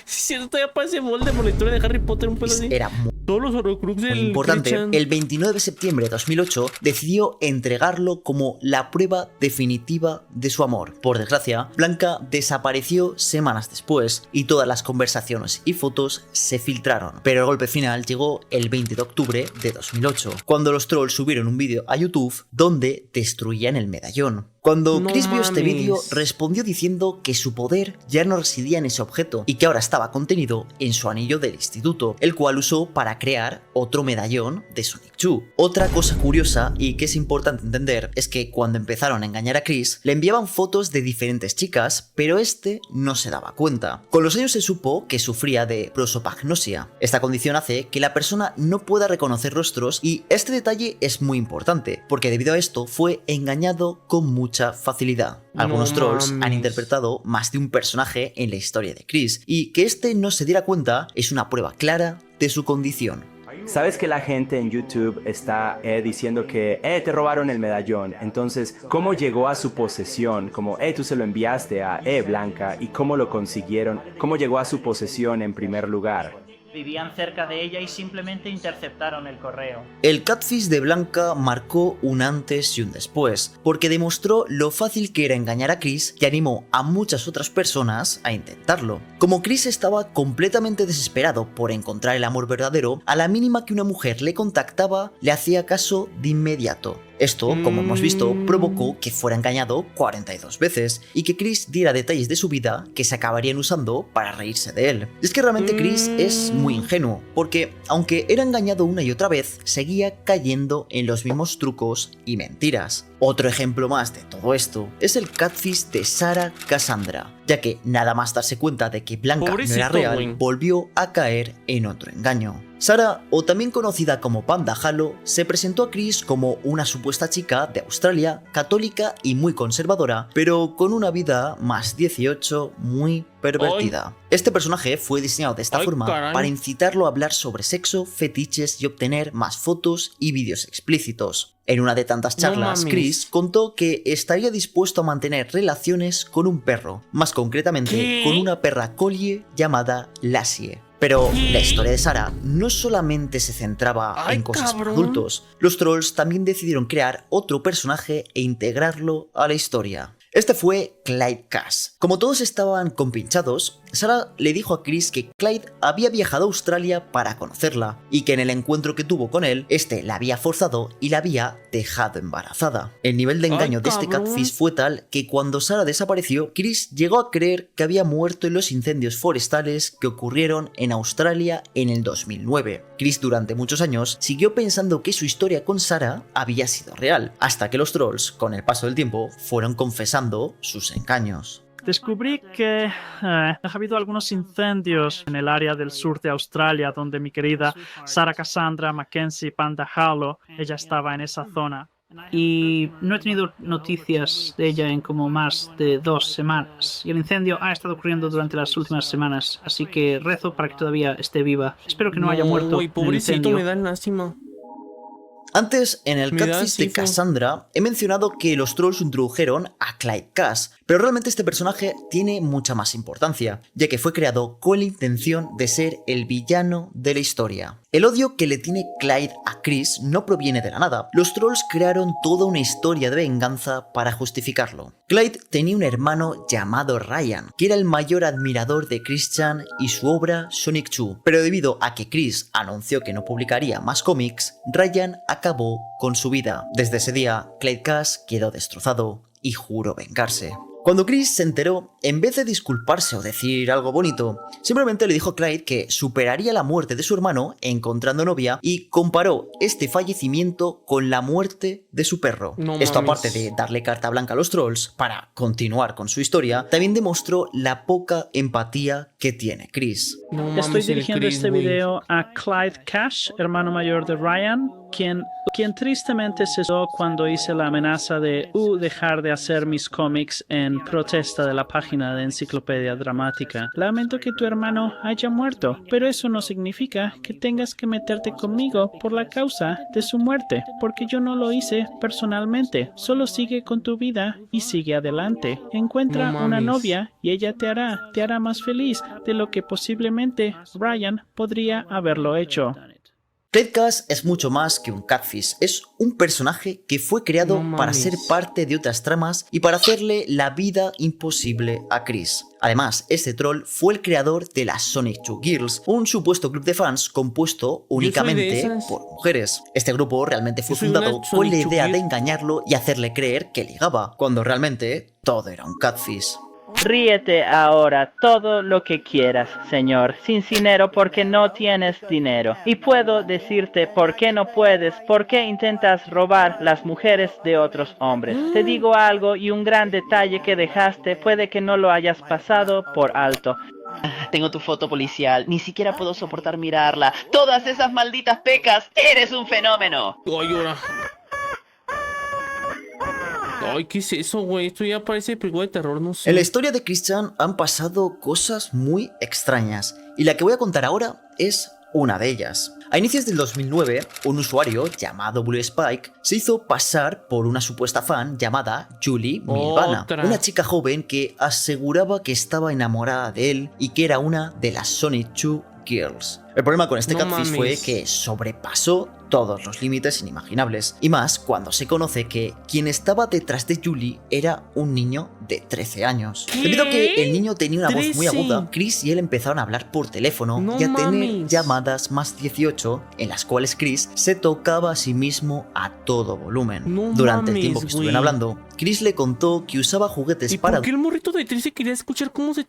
Si cierto, todavía parece Voldemort, la historia de Harry Potter, un pedo así. Era todos los horrocrux del importante. Christian. El 29 de septiembre de 2008 decidió entregarlo como la prueba definitiva de su amor. Por desgracia, Blanca desapareció semanas después y todas las conversaciones y fotos se filtraron. Pero el golpe final llegó el 20 de octubre de 2008, cuando los trolls subieron un vídeo a YouTube donde destruían el medallón. Cuando Chris vio este vídeo, respondió diciendo que su poder ya no residía en ese objeto y que ahora estaba contenido en su anillo del instituto, el cual usó para crear otro medallón de Sonic 2. Otra cosa curiosa y que es importante entender es que cuando empezaron a engañar a Chris, le enviaban fotos de diferentes chicas, pero este no se daba cuenta. Con los años se supo que sufría de prosopagnosia. Esta condición hace que la persona no pueda reconocer rostros y este detalle es muy importante, porque debido a esto fue engañado con mucha facilidad. Algunos trolls han interpretado más de un personaje en la historia de Chris, y que este no se diera cuenta es una prueba clara de su condición. Sabes que la gente en YouTube está diciendo que te robaron el medallón. Entonces, ¿cómo llegó a su posesión? Como, tú se lo enviaste a Blanca. ¿Y cómo lo consiguieron? ¿Cómo llegó a su posesión en primer lugar? Vivían cerca de ella y simplemente interceptaron el correo. El catfish de Blanca marcó un antes y un después, porque demostró lo fácil que era engañar a Chris y animó a muchas otras personas a intentarlo. Como Chris estaba completamente desesperado por encontrar el amor verdadero, a la mínima que una mujer le contactaba, le hacía caso de inmediato. Esto, como hemos visto, provocó que fuera engañado 42 veces y que Chris diera detalles de su vida que se acabarían usando para reírse de él. Y es que realmente Chris es muy ingenuo, porque aunque era engañado una y otra vez, seguía cayendo en los mismos trucos y mentiras. Otro ejemplo más de todo esto es el catfish de Sarah Cassandra, ya que nada más darse cuenta de que Blanca no era real, volvió a caer en otro engaño. Sarah, o también conocida como Panda Halo, se presentó a Chris como una supuesta chica de Australia, católica y muy conservadora, pero con una vida más 18 muy pervertida. Este personaje fue diseñado de esta forma para incitarlo a hablar sobre sexo, fetiches y obtener más fotos y vídeos explícitos. En una de tantas charlas, Chris contó que estaría dispuesto a mantener relaciones con un perro, más concretamente con una perra collie llamada Lassie. Pero la historia de Sarah no solamente se centraba en cosas para adultos. Los trolls también decidieron crear otro personaje e integrarlo a la historia. Este fue Clyde Cass. Como todos estaban compinchados, Sarah le dijo a Chris que Clyde había viajado a Australia para conocerla y que en el encuentro que tuvo con él, este la había forzado y la había dejado embarazada. El nivel de engaño de este catfish fue tal que cuando Sarah desapareció, Chris llegó a creer que había muerto en los incendios forestales que ocurrieron en Australia en el 2009. Chris durante muchos años siguió pensando que su historia con Sarah había sido real, hasta que los trolls, con el paso del tiempo, fueron confesando sus engaños. Descubrí que ha habido algunos incendios en el área del sur de Australia donde mi querida Sarah Cassandra Mackenzie Panda Halo, ella estaba en esa zona. y no he tenido noticias de ella en como más de 2 semanas. Y el incendio ha estado ocurriendo durante las últimas semanas, así que rezo para que todavía esté viva. Espero que no haya muerto en el pobrecito, incendio. me da lástima. Antes, en el Me da catfish de sifo. Cassandra, he mencionado que los trolls introdujeron a Clyde Cass, pero realmente este personaje tiene mucha más importancia, ya que fue creado con la intención de ser el villano de la historia. El odio que le tiene Clyde a Chris no proviene de la nada. Los trolls crearon toda una historia de venganza para justificarlo. Clyde tenía un hermano llamado Ryan, que era el mayor admirador de Christian y su obra Sonic 2, pero debido a que Chris anunció que no publicaría más cómics, Ryan acabó con su vida. Desde ese día, Clyde Cass quedó destrozado y juró vengarse. Cuando Chris se enteró, en vez de disculparse o decir algo bonito, simplemente le dijo a Clyde que superaría la muerte de su hermano encontrando novia y comparó este fallecimiento con la muerte de su perro. No Esto, mames. aparte de darle carta blanca a los trolls para continuar con su historia, también demostró la poca empatía que tiene Chris. No Estoy mames, el dirigiendo Chris, este güey. video a Clyde Cash, hermano mayor de Ryan, quien tristemente cesó cuando hice la amenaza de dejar de hacer mis cómics en protesta de la página de Enciclopedia Dramática. Lamento que tu hermano haya muerto, pero eso no significa que tengas que meterte conmigo por la causa de su muerte, porque yo no lo hice personalmente. Solo sigue con tu vida y sigue adelante. Encuentra No una mames. novia y ella te hará más feliz de lo que posiblemente Ryan podría haberlo hecho. Clyde Cass es mucho más que un catfish, es un personaje que fue creado No para mames. ser parte de otras tramas y para hacerle la vida imposible a Chris. Además, este troll fue el creador de las Sonic 2 Girls, un supuesto club de fans compuesto únicamente esas. por mujeres. Este grupo realmente fue Yo soy una fundado con la Sonic 2 idea de Girl. engañarlo y hacerle creer que ligaba, cuando realmente todo era un catfish. Ríete ahora todo lo que quieras, señor, sin dinero porque no tienes dinero. Y puedo decirte por qué no puedes, por qué intentas robar las mujeres de otros hombres. Te digo algo y un gran detalle que dejaste, puede que no lo hayas pasado por alto. Tengo tu foto policial, ni siquiera puedo soportar mirarla. Todas esas malditas pecas, eres un fenómeno. Ay, ahora. Ay, ¿qué es eso, güey? Esto ya parece película de terror, no sé. En la historia de Christian han pasado cosas muy extrañas, y la que voy a contar ahora es una de ellas. A inicios del 2009, un usuario llamado Blue Spike se hizo pasar por una supuesta fan llamada Julie Milvana, Otra. una chica joven que aseguraba que estaba enamorada de él y que era una de las Sonic 2 Girls. El problema con este No catfish mames. fue que sobrepasó todos los límites inimaginables, y más cuando se conoce que quien estaba detrás de Julie era un niño de 13 años. ¿Qué? Debido a que el niño tenía una voz muy 13. aguda, Chris y él empezaron a hablar por teléfono No y a tener mames. llamadas más 18 en las cuales Chris se tocaba a sí mismo a todo volumen. No Durante el mames, tiempo que estuvieron güey. hablando, Chris le contó que usaba juguetes ¿Y para por qué el morrito de 13 quería escuchar cómo se...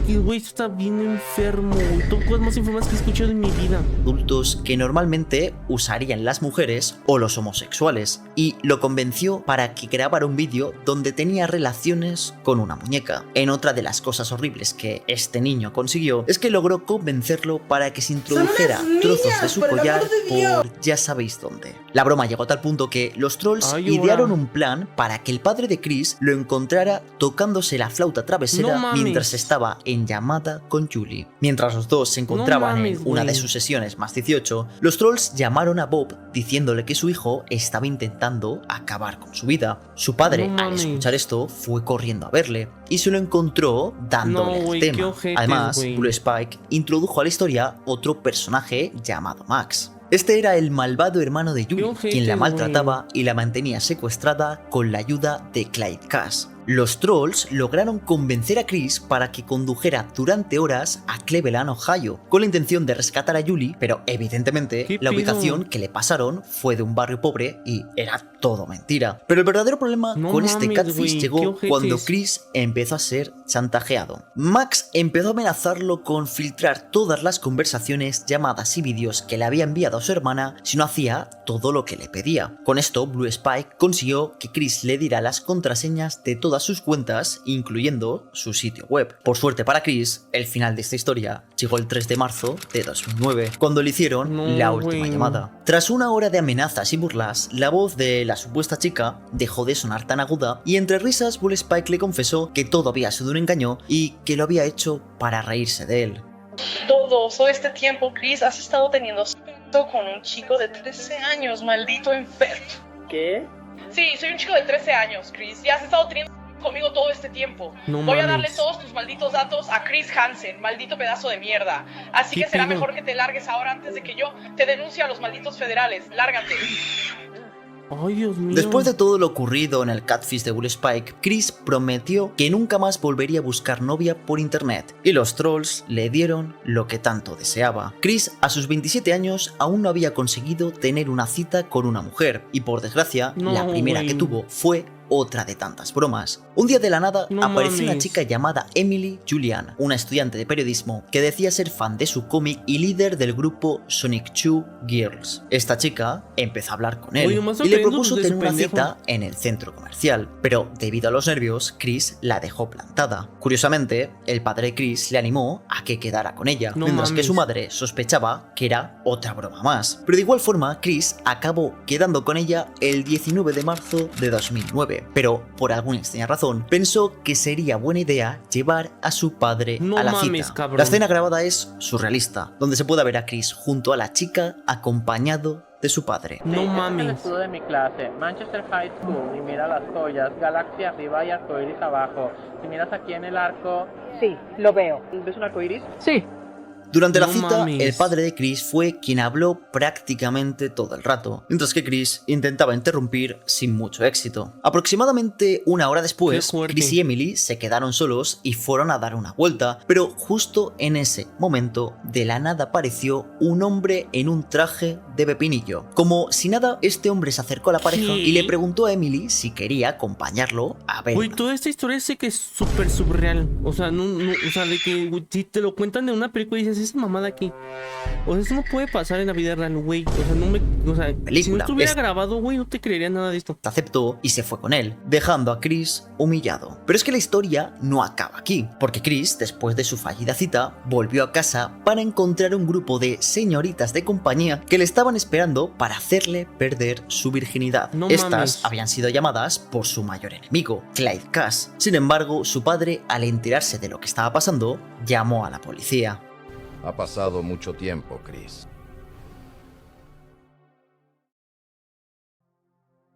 Y güey, esto está bien enfermo, güey. Son cosas más enfermas que he escuchado en mi vida. adultos que normalmente usarían las mujeres o los homosexuales, y lo convenció para que grabara un vídeo donde tenía relaciones con una muñeca. En otra de las cosas horribles que este niño consiguió es que logró convencerlo para que se introdujera trozos de su collar por ya sabéis dónde. La broma llegó a tal punto que los trolls Ay, idearon ahora. un plan para que el padre de Chris lo encontrara tocándose la flauta travesera No mames. mientras estaba en llamada con Julie. Mientras los dos se encontraban mames, en una de güey. sus sesiones más 18, los trolls llamaron a Bob diciéndole que su hijo estaba intentando acabar con su vida. Su padre, No al mames. escuchar esto, fue corriendo a verle y se lo encontró dándole No, güey, el qué tema. ojetes, Además, güey. Blue Spike introdujo a la historia otro personaje llamado Max. Este era el malvado hermano de Julie, ojete, quien la güey. maltrataba y la mantenía secuestrada con la ayuda de Clyde Cass. Los trolls lograron convencer a Chris para que condujera durante horas a Cleveland, Ohio, con la intención de rescatar a Julie, pero evidentemente ¿Qué la pedo? ubicación que le pasaron fue de un barrio pobre y era todo mentira. Pero el verdadero problema No con este mames, catfish güey, qué llegó ojetes. cuando Chris empezó a ser chantajeado. Max empezó a amenazarlo con filtrar todas las conversaciones, llamadas y vídeos que le había enviado a su hermana si no hacía todo lo que le pedía. Con esto, Blue Spike consiguió que Chris le diera las contraseñas de todas todas sus cuentas, incluyendo su sitio web. Por suerte para Chris, el final de esta historia llegó el 3 de marzo de 2009, cuando le hicieron la última llamada. Tras una hora de amenazas y burlas, la voz de la supuesta chica dejó de sonar tan aguda y entre risas Will Spike le confesó que todo había sido un engaño y que lo había hecho para reírse de él. Todo este tiempo, Chris, has estado teniendo sexo con un chico de 13 años, maldito enfermo. ¿Qué? Sí, soy un chico de 13 años, Chris, y has estado teniendo conmigo todo este tiempo. Voy a darle todos tus malditos datos a Chris Hansen, maldito pedazo de mierda. Así que será mejor que te largues ahora antes de que yo te denuncie a los malditos federales. Lárgate. Ay, Dios mío. Después de todo lo ocurrido en el catfish de Will Spike, Chris prometió que nunca más volvería a buscar novia por internet, y los trolls le dieron lo que tanto deseaba. Chris, a sus 27 años, aún no había conseguido tener una cita con una mujer, y por desgracia, la primera que tuvo fue otra de tantas bromas. Un día de la nada apareció una chica llamada Emily Julian, una estudiante de periodismo que decía ser fan de su cómic y líder del grupo Sonic 2 Girls. Esta chica empezó a hablar con él y le propuso tener una cita en el centro comercial, pero debido a los nervios, Chris la dejó plantada. Curiosamente, el padre de Chris le animó a que quedara con ella, mientras que su madre sospechaba que era otra broma más. Pero de igual forma, Chris acabó quedando con ella el 19 de marzo de 2009. Pero, por alguna extraña razón, pensó que sería buena idea llevar a su padre a la cita. Cabrón. La escena grabada es surrealista, donde se puede ver a Chris junto a la chica acompañado de su padre. No mames. Es el escudo de mi clase, Manchester High School, y mira las joyas, galaxia arriba y arcoiris abajo. Si miras aquí en el arco... Sí, lo veo. ¿Ves un arcoiris? Sí. Durante la cita, el padre de Chris fue quien habló prácticamente todo el rato, mientras que Chris intentaba interrumpir sin mucho éxito. Aproximadamente una hora después, Chris y Emily se quedaron solos y fueron a dar una vuelta, pero justo en ese momento, de la nada apareció un hombre en un traje de pepinillo. Como si nada, este hombre se acercó a la pareja y le preguntó a Emily si quería acompañarlo a ver. Uy, toda esta historia sé que es súper surreal. O sea, o sea, de que si te lo cuentan de una película y dices, esa mamada aquí. O sea, eso no puede pasar en la vida real, güey. O sea, no me. O sea, si no estuviera grabado, güey, no te creería nada de esto. Aceptó y se fue con él, dejando a Chris humillado. Pero es que la historia no acaba aquí, porque Chris, después de su fallida cita, volvió a casa para encontrar un grupo de señoritas de compañía que le estaban esperando para hacerle perder su virginidad. Estas habían sido llamadas por su mayor enemigo, Clyde Cass. Sin embargo, su padre, al enterarse de lo que estaba pasando, llamó a la policía. Ha pasado mucho tiempo, Chris.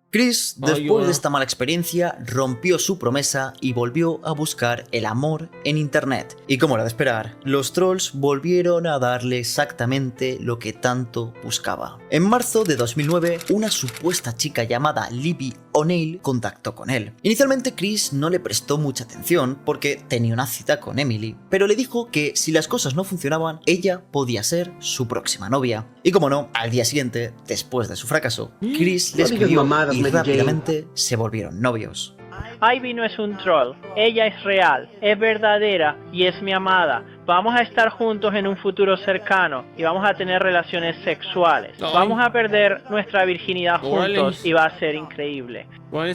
Chris, después de esta mala experiencia, rompió su promesa y volvió a buscar el amor en internet. Y como era de esperar, los trolls volvieron a darle exactamente lo que tanto buscaba. En marzo de 2009, una supuesta chica llamada Libby O'Neill contactó con él. Inicialmente Chris no le prestó mucha atención porque tenía una cita con Emily, pero le dijo que si las cosas no funcionaban, ella podía ser su próxima novia. Y como no, al día siguiente, después de su fracaso, Chris le escribió y rápidamente se volvieron novios. Ivy no es un troll, ella es real, es verdadera y es mi amada. Vamos a estar juntos en un futuro cercano y vamos a tener relaciones sexuales. Vamos a perder nuestra virginidad juntos y va a ser increíble.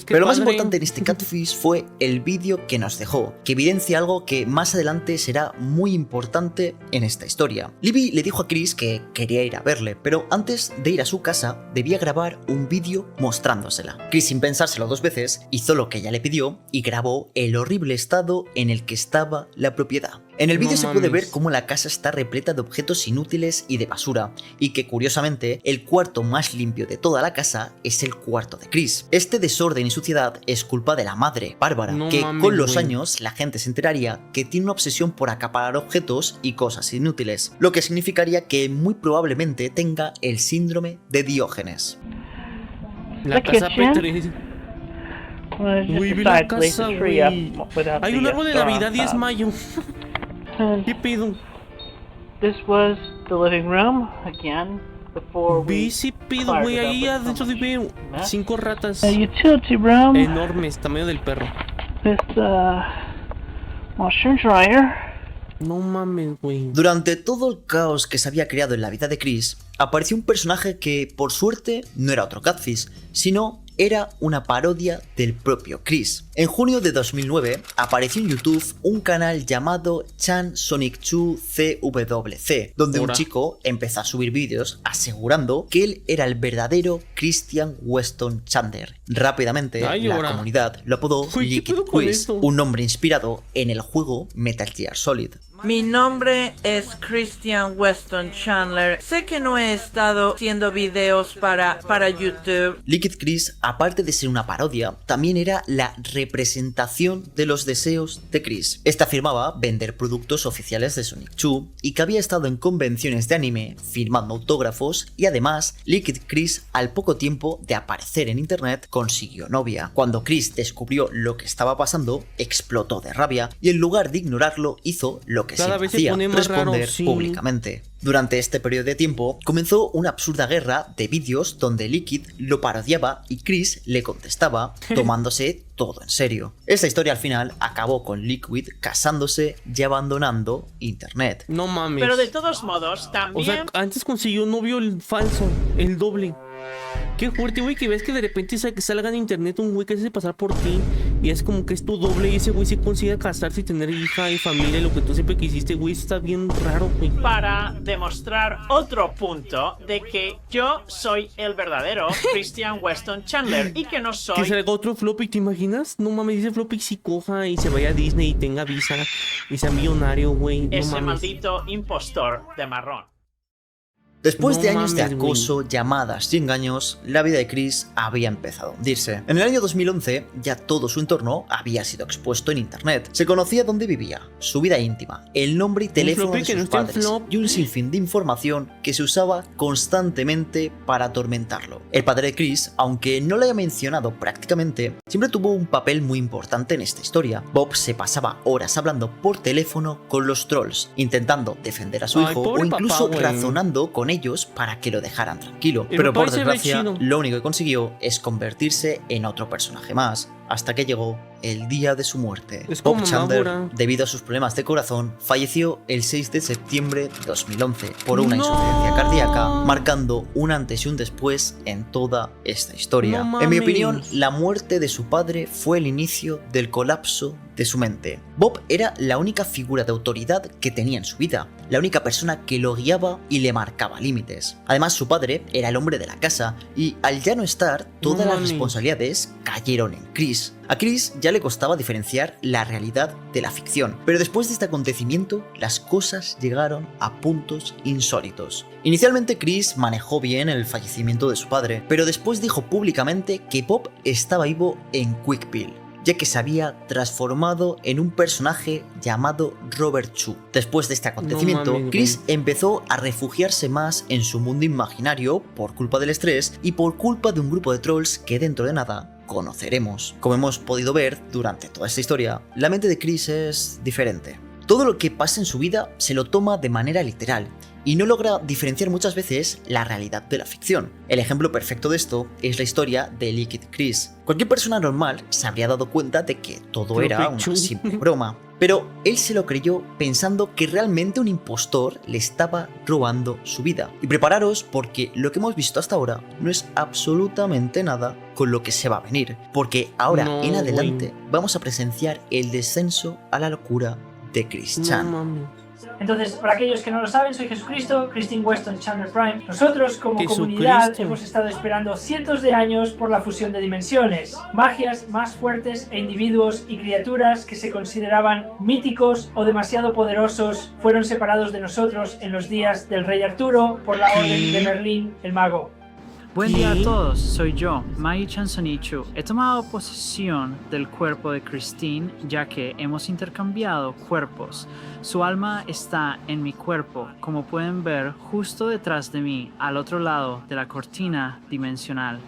Pero lo más importante en este catfish fue el vídeo que nos dejó, que evidencia algo que más adelante será muy importante en esta historia. Libby le dijo a Chris que quería ir a verle, pero antes de ir a su casa debía grabar un vídeo mostrándosela. Chris, sin pensárselo dos veces, hizo lo que ella le pidió y grabó el horrible estado en el que estaba la propiedad. En el vídeo se puede ver cómo la casa está repleta de objetos inútiles y de basura, y que curiosamente el cuarto más limpio de toda la casa es el cuarto de Chris. Este desorden y suciedad es culpa de la madre, Bárbara, que con los años la gente se enteraría que tiene una obsesión por acaparar objetos y cosas inútiles, lo que significaría que muy probablemente tenga el síndrome de Diógenes. La casa P3. Uy, vi la casa, güey. Hay un árbol de Navidad y es mayo. ¿Qué pedo? This was the living room again. Vi si pido, güey, ahí adentro de veo 5 ratas utility room enormes, tamaño del perro. With washer and dryer. No mames, güey. Durante todo el caos que se había creado en la vida de Chris, apareció un personaje que, por suerte, no era otro catfish, sino era una parodia del propio Chris. En junio de 2009 apareció en YouTube un canal llamado Chan Sonic 2 CWC, donde un chico empezó a subir vídeos asegurando que él era el verdadero Christian Weston Chandler. Rápidamente la comunidad lo apodó Liquid Chris, un nombre inspirado en el juego Metal Gear Solid. Mi nombre es Christian Weston Chandler. Sé que no he estado haciendo videos para YouTube. Liquid Chris, aparte de ser una parodia, también era la representación de los deseos de Chris. Esta afirmaba vender productos oficiales de Sonic 2 y que había estado en convenciones de anime firmando autógrafos, y además Liquid Chris, al poco tiempo de aparecer en internet, consiguió novia. Cuando Chris descubrió lo que estaba pasando, explotó de rabia y en lugar de ignorarlo hizo lo que siempre hacía, responder públicamente. Durante este periodo de tiempo comenzó una absurda guerra de vídeos donde Liquid lo parodiaba y Chris le contestaba tomándose todo en serio. Esta historia al final acabó con Liquid casándose y abandonando internet. No mames. Pero de todos modos, también... O sea, antes consiguió un novio el falso, el doble. Qué fuerte, güey, que ves que de repente salga en internet un güey que se hace pasar por ti y es como que es tu doble y ese güey se consigue casarse y tener hija y familia y lo que tú siempre quisiste, güey. Está bien raro, güey. Para demostrar otro punto de que yo soy el verdadero Christian Weston Chandler y que no soy... Que salga otro Floppy, ¿te imaginas? No mames, dice Floppy si coja y se vaya a Disney y tenga visa y sea millonario, güey. No ese mames. maldito impostor de marrón. Después de años de acoso, llamadas y engaños, la vida de Chris había empezado a hundirse. En el año 2011, ya todo su entorno había sido expuesto en internet. Se conocía dónde vivía, su vida íntima, el nombre y teléfono de sus padres y un sinfín de información que se usaba constantemente para atormentarlo. El padre de Chris, aunque no lo haya mencionado prácticamente, siempre tuvo un papel muy importante en esta historia. Bob se pasaba horas hablando por teléfono con los trolls, intentando defender a su hijo o incluso razonando con ellos para que lo dejaran tranquilo. Pero por desgracia, lo único que consiguió es convertirse en otro personaje más, hasta que llegó el día de su muerte. Bob Chandler, debido a sus problemas de corazón, falleció el 6 de septiembre de 2011 por una insuficiencia cardíaca, marcando un antes y un después en toda esta historia. En mi opinión, la muerte de su padre fue el inicio del colapso de su mente. Bob era la única figura de autoridad que tenía en su vida, la única persona que lo guiaba y le marcaba límites. Además, su padre era el hombre de la casa y al ya no estar, todas las responsabilidades cayeron en Chris. A Chris ya le costaba diferenciar la realidad de la ficción, pero después de este acontecimiento las cosas llegaron a puntos insólitos. Inicialmente Chris manejó bien el fallecimiento de su padre, pero después dijo públicamente que Bob estaba vivo en Quickpill, ya que se había transformado en un personaje llamado Robert Chu. Después de este acontecimiento, Chris empezó a refugiarse más en su mundo imaginario por culpa del estrés y por culpa de un grupo de trolls que dentro de nada conoceremos. Como hemos podido ver durante toda esta historia, la mente de Chris es diferente. Todo lo que pasa en su vida se lo toma de manera literal y no logra diferenciar muchas veces la realidad de la ficción. El ejemplo perfecto de esto es la historia de Liquid Chris. Cualquier persona normal se habría dado cuenta de que todo era una simple broma, pero él se lo creyó pensando que realmente un impostor le estaba robando su vida. Y prepararos porque lo que hemos visto hasta ahora no es absolutamente nada con lo que se va a venir, porque ahora en adelante vamos a presenciar el descenso a la locura de Chris Chan. Entonces, para aquellos que no lo saben, soy Jesucristo, Christian Weston Chandler Prime. Nosotros, como comunidad, hemos estado esperando cientos de años por la fusión de dimensiones. Magias más fuertes e individuos y criaturas que se consideraban míticos o demasiado poderosos fueron separados de nosotros en los días del Rey Arturo por la orden de Merlín, el mago. Buen día a todos, soy yo, Mai-chan Sonichu. He tomado posesión del cuerpo de Christine ya que hemos intercambiado cuerpos. Su alma está en mi cuerpo, como pueden ver justo detrás de mí, al otro lado de la cortina dimensional.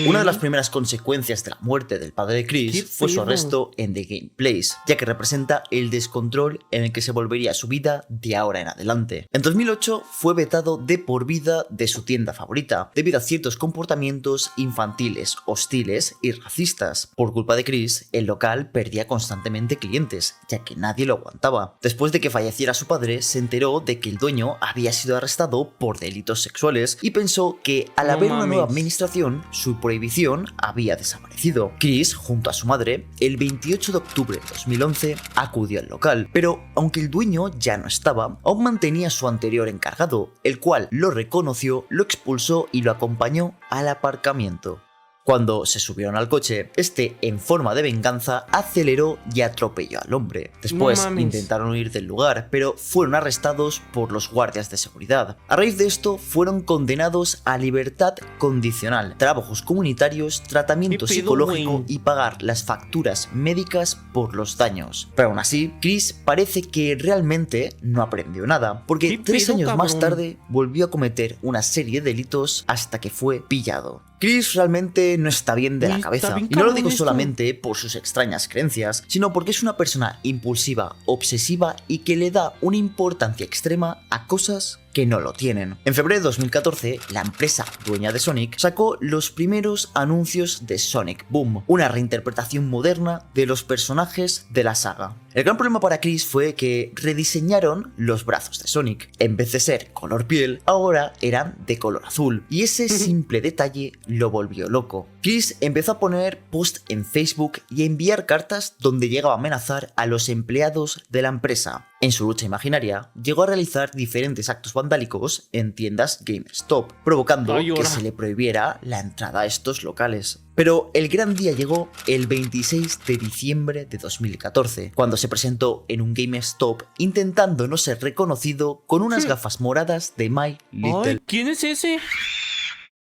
Una de las primeras consecuencias de la muerte del padre de Chris fue su arresto en The Game Place, ya que representa el descontrol en el que se volvería su vida de ahora en adelante. En 2008 fue vetado de por vida de su tienda favorita, debido a ciertos comportamientos infantiles, hostiles y racistas. Por culpa de Chris, el local perdía constantemente clientes, ya que nadie lo aguantaba. Después de que falleciera su padre, se enteró de que el dueño había sido arrestado por delitos sexuales y pensó que al haber una nueva administración su prohibición había desaparecido. Chris, junto a su madre, el 28 de octubre de 2011 acudió al local, pero aunque el dueño ya no estaba, aún mantenía a su anterior encargado, el cual lo reconoció, lo expulsó y lo acompañó al aparcamiento. Cuando se subieron al coche, este, en forma de venganza, aceleró y atropelló al hombre. Después intentaron huir del lugar, pero fueron arrestados por los guardias de seguridad. A raíz de esto, fueron condenados a libertad condicional, trabajos comunitarios, tratamiento psicológico y pagar las facturas médicas por los daños. Pero aún así, Chris parece que realmente no aprendió nada, porque 3 años más tarde volvió a cometer una serie de delitos hasta que fue pillado. Chris realmente no está bien de la cabeza, y no lo digo solamente por sus extrañas creencias, sino porque es una persona impulsiva, obsesiva y que le da una importancia extrema a cosas que no lo tienen. En febrero de 2014, la empresa dueña de Sonic sacó los primeros anuncios de Sonic Boom, una reinterpretación moderna de los personajes de la saga. El gran problema para Chris fue que rediseñaron los brazos de Sonic. En vez de ser color piel, ahora eran de color azul, y ese simple detalle lo volvió loco. Chris empezó a poner posts en Facebook y a enviar cartas donde llegaba a amenazar a los empleados de la empresa. En su lucha imaginaria, llegó a realizar diferentes actos vandálicos en tiendas GameStop, provocando que se le prohibiera la entrada a estos locales. Pero el gran día llegó el 26 de diciembre de 2014, cuando se presentó en un GameStop intentando no ser reconocido con unas gafas moradas de My Little. Ay, ¿quién es ese?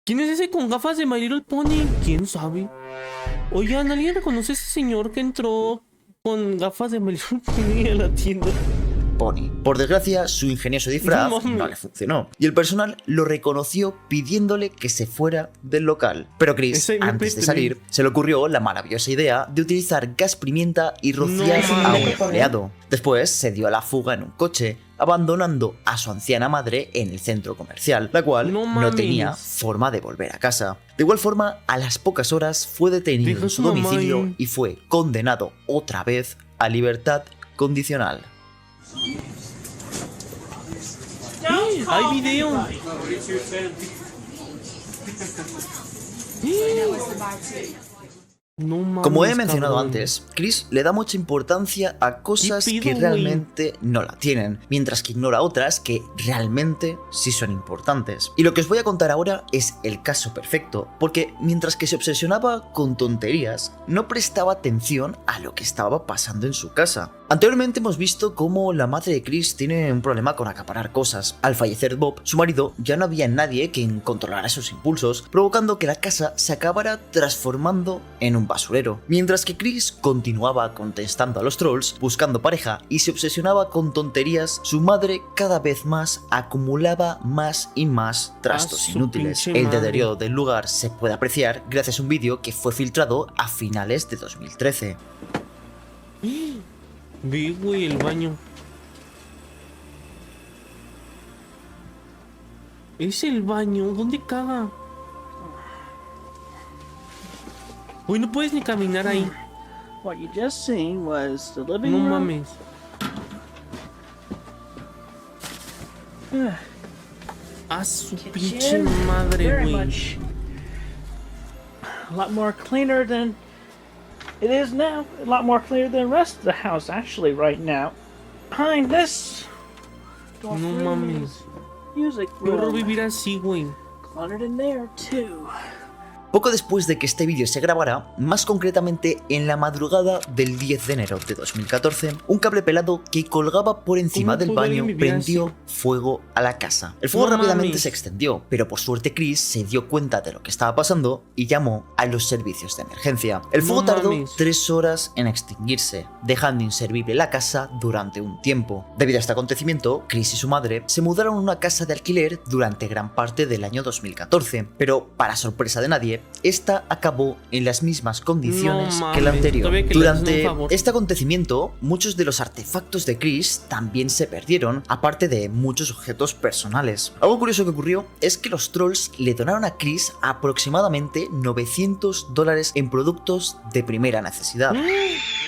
¿Quién es ese con gafas de My Little Pony? ¿Quién sabe? Oigan, ¿alguien reconoce a ese señor que entró con gafas de My Little Pony a la tienda? Pony. Por desgracia, su ingenioso disfraz no le funcionó, y el personal lo reconoció pidiéndole que se fuera del local. Pero Chris, antes de salir, se le ocurrió la maravillosa idea de utilizar gas pimienta y rociar a un empleado. Después se dio a la fuga en un coche, abandonando a su anciana madre en el centro comercial, la cual no tenía forma de volver a casa. De igual forma, a las pocas horas fue detenido en su domicilio y fue condenado otra vez a libertad condicional. ¡Hay video! Como he mencionado antes, Chris le da mucha importancia a cosas que realmente no la tienen, mientras que ignora otras que realmente sí son importantes. Y lo que os voy a contar ahora es el caso perfecto, porque mientras que se obsesionaba con tonterías, no prestaba atención a lo que estaba pasando en su casa. Anteriormente hemos visto cómo la madre de Chris tiene un problema con acaparar cosas. Al fallecer Bob, su marido, ya no había nadie quien controlara sus impulsos, provocando que la casa se acabara transformando en un basurero. Mientras que Chris continuaba contestando a los trolls, buscando pareja y se obsesionaba con tonterías, su madre cada vez más acumulaba más y más trastos inútiles. El deterioro del lugar se puede apreciar gracias a un vídeo que fue filtrado a finales de 2013. Ve, güey, el baño. Es el baño. ¿Dónde caga? Uy, no puedes ni caminar ahí. What you just seen was the living No room. mames. A su pinche madre, Very güey. much a lot more cleaner than it is now. A lot more cleaner than the rest of the house, actually, right now. Behind this No mames. music Qué horror room. vivir así, güey. Cluttered in there too. Poco después de que este vídeo se grabara, más concretamente en la madrugada del 10 de enero de 2014, un cable pelado que colgaba por encima del baño prendió fuego a la casa. El fuego rápidamente se extendió, pero por suerte Chris se dio cuenta de lo que estaba pasando y llamó a los servicios de emergencia. El fuego tardó 3 horas en extinguirse, dejando inservible la casa durante un tiempo. Debido a este acontecimiento, Chris y su madre se mudaron a una casa de alquiler durante gran parte del año 2014, pero para sorpresa de nadie, esta acabó en las mismas condiciones que la anterior. Durante este acontecimiento, muchos de los artefactos de Chris también se perdieron, aparte de muchos objetos personales. Algo curioso que ocurrió es que los trolls le donaron a Chris aproximadamente $900 en productos de primera necesidad.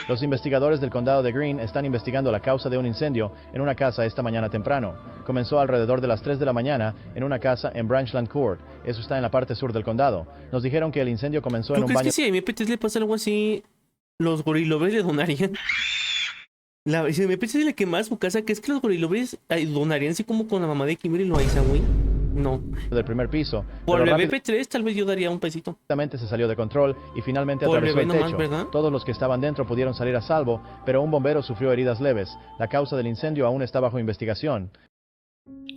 Los investigadores del condado de Greene están investigando la causa de un incendio en una casa esta mañana temprano. Comenzó alrededor de las 3 de la mañana en una casa en Branchland Court. Eso está en la parte sur del condado. Nos dijeron que el incendio comenzó en un baño... ¿Tú crees que si a MP3 le pasa algo así, los gorilovers le donarían? Si MP3 le quemara su casa, ¿crees que los gorilovers donarían así como con la mamá de Kimberly Loaiza, güey? No. Del primer piso. Por el MP3 tal vez yo daría un pesito. Rápidamente se salió de control y finalmente atravesó el techo. ¿Verdad? Todos los que estaban dentro pudieron salir a salvo, pero un bombero sufrió heridas leves. La causa del incendio aún está bajo investigación.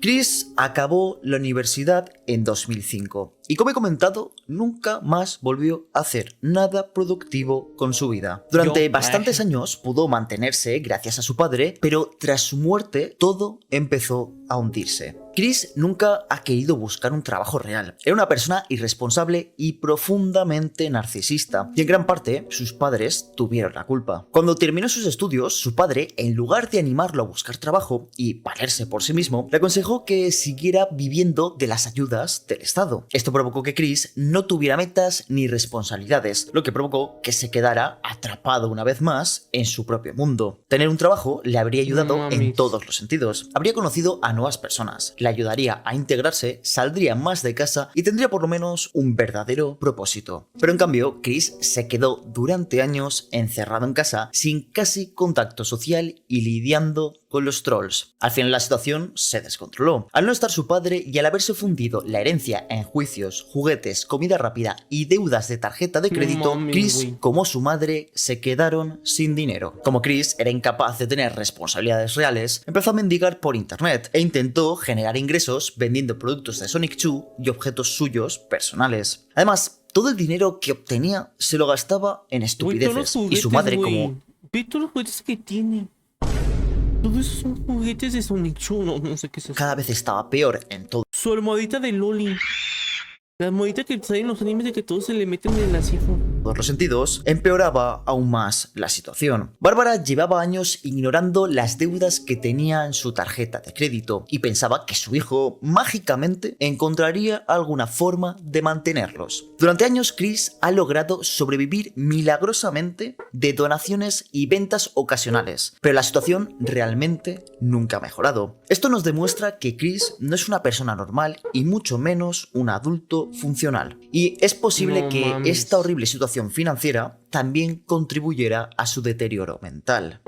Chris acabó la universidad en 2005 y, como he comentado, nunca más volvió a hacer nada productivo con su vida. Durante bastantes años pudo mantenerse gracias a su padre, pero tras su muerte todo empezó a hundirse. Chris nunca ha querido buscar un trabajo real. Era una persona irresponsable y profundamente narcisista, y en gran parte sus padres tuvieron la culpa. Cuando terminó sus estudios, su padre, en lugar de animarlo a buscar trabajo y valerse por sí mismo, le aconsejó que siguiera viviendo de las ayudas del Estado. Esto provocó que Chris no tuviera metas ni responsabilidades, lo que provocó que se quedara atrapado una vez más en su propio mundo. Tener un trabajo le habría ayudado en todos los sentidos. Habría conocido a nuevas personas, le ayudaría a integrarse, saldría más de casa y tendría por lo menos un verdadero propósito. Pero en cambio, Chris se quedó durante años encerrado en casa sin casi contacto social y lidiando con los trolls. Al final la situación se descontroló. Al no estar su padre y al haberse fundido la herencia en juicios, juguetes, comida rápida y deudas de tarjeta de crédito, Chris como su madre se quedaron sin dinero. Como Chris era incapaz de tener responsabilidades reales, empezó a mendigar por internet e intentó generar ingresos vendiendo productos de Sonic 2 y objetos suyos personales. Además, todo el dinero que obtenía se lo gastaba en estupideces y su madre como... Ve todos los juguetes que tiene. Todos esos son juguetes de Sonic 2, no sé qué es eso. Cada vez estaba peor en todo. Su almohadita de Loli. La almohadita que sale en los animes de que todos se le meten en el nacifo. En todos los sentidos, empeoraba aún más la situación. Bárbara llevaba años ignorando las deudas que tenía en su tarjeta de crédito y pensaba que su hijo mágicamente encontraría alguna forma de mantenerlos. Durante años, Chris ha logrado sobrevivir milagrosamente de donaciones y ventas ocasionales, pero la situación realmente nunca ha mejorado. Esto nos demuestra que Chris no es una persona normal y mucho menos un adulto funcional. Y es posible que esta horrible situación financiera también contribuyera a su deterioro mental.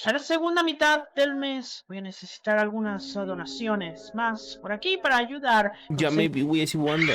A la segunda mitad del mes voy a necesitar algunas donaciones más por aquí para ayudar. Ya me vi, güey, así Wanda.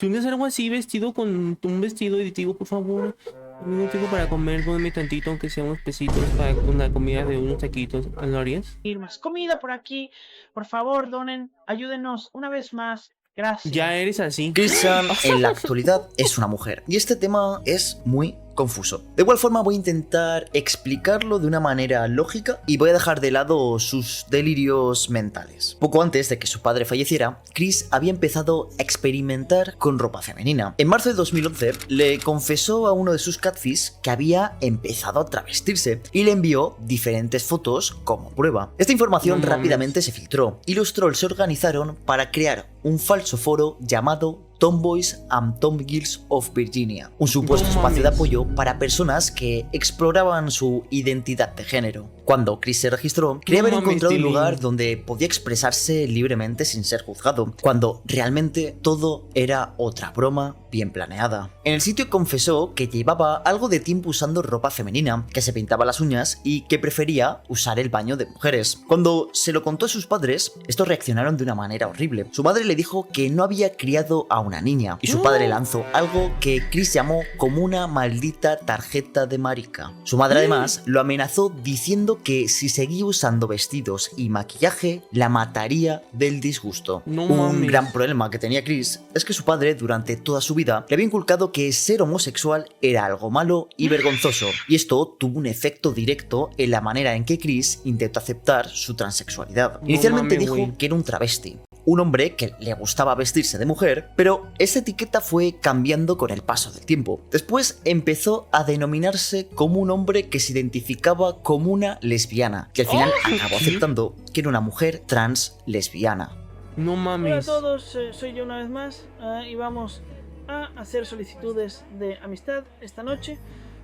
¿Tienes algo así vestido con un vestido editivo, por favor? No tengo para comer, dóneme tantito, aunque sea unos pesitos para una comida de unos taquitos. ¿Lo harías? Ir más comida por aquí. Por favor, donen, ayúdenos una vez más. Gracias. Ya eres así. Christian en la actualidad es una mujer y este tema es muy confuso. De igual forma voy a intentar explicarlo de una manera lógica y voy a dejar de lado sus delirios mentales. Poco antes de que su padre falleciera, Chris había empezado a experimentar con ropa femenina. En marzo de 2011 le confesó a uno de sus catfish que había empezado a travestirse y le envió diferentes fotos como prueba. Esta información rápidamente se filtró y los trolls se organizaron para crear un falso foro llamado Tomboys and Tomgirls of Virginia, un supuesto espacio de apoyo para personas que exploraban su identidad de género. Cuando Chris se registró, creía haber encontrado un lugar donde podía expresarse libremente sin ser juzgado, cuando realmente todo era otra broma bien planeada. En el sitio confesó que llevaba algo de tiempo usando ropa femenina, que se pintaba las uñas y que prefería usar el baño de mujeres. Cuando se lo contó a sus padres, estos reaccionaron de una manera horrible. Su madre le dijo que no había criado a una niña y su padre lanzó algo que Chris llamó como una maldita tarjeta de marica. Su madre además lo amenazó diciendo que si seguía usando vestidos y maquillaje la mataría del disgusto. Un gran problema que tenía Chris es que su padre durante toda su vida le había inculcado que ser homosexual era algo malo y vergonzoso, y esto tuvo un efecto directo en la manera en que Chris intentó aceptar su transexualidad. Inicialmente dijo que era un travesti, un hombre que le gustaba vestirse de mujer, pero esa etiqueta fue cambiando con el paso del tiempo. Después empezó a denominarse como un hombre que se identificaba como una lesbiana, que al final acabó aceptando que era una mujer trans lesbiana. No mames. Hola a todos, soy yo una vez más y vamos a hacer solicitudes de amistad esta noche.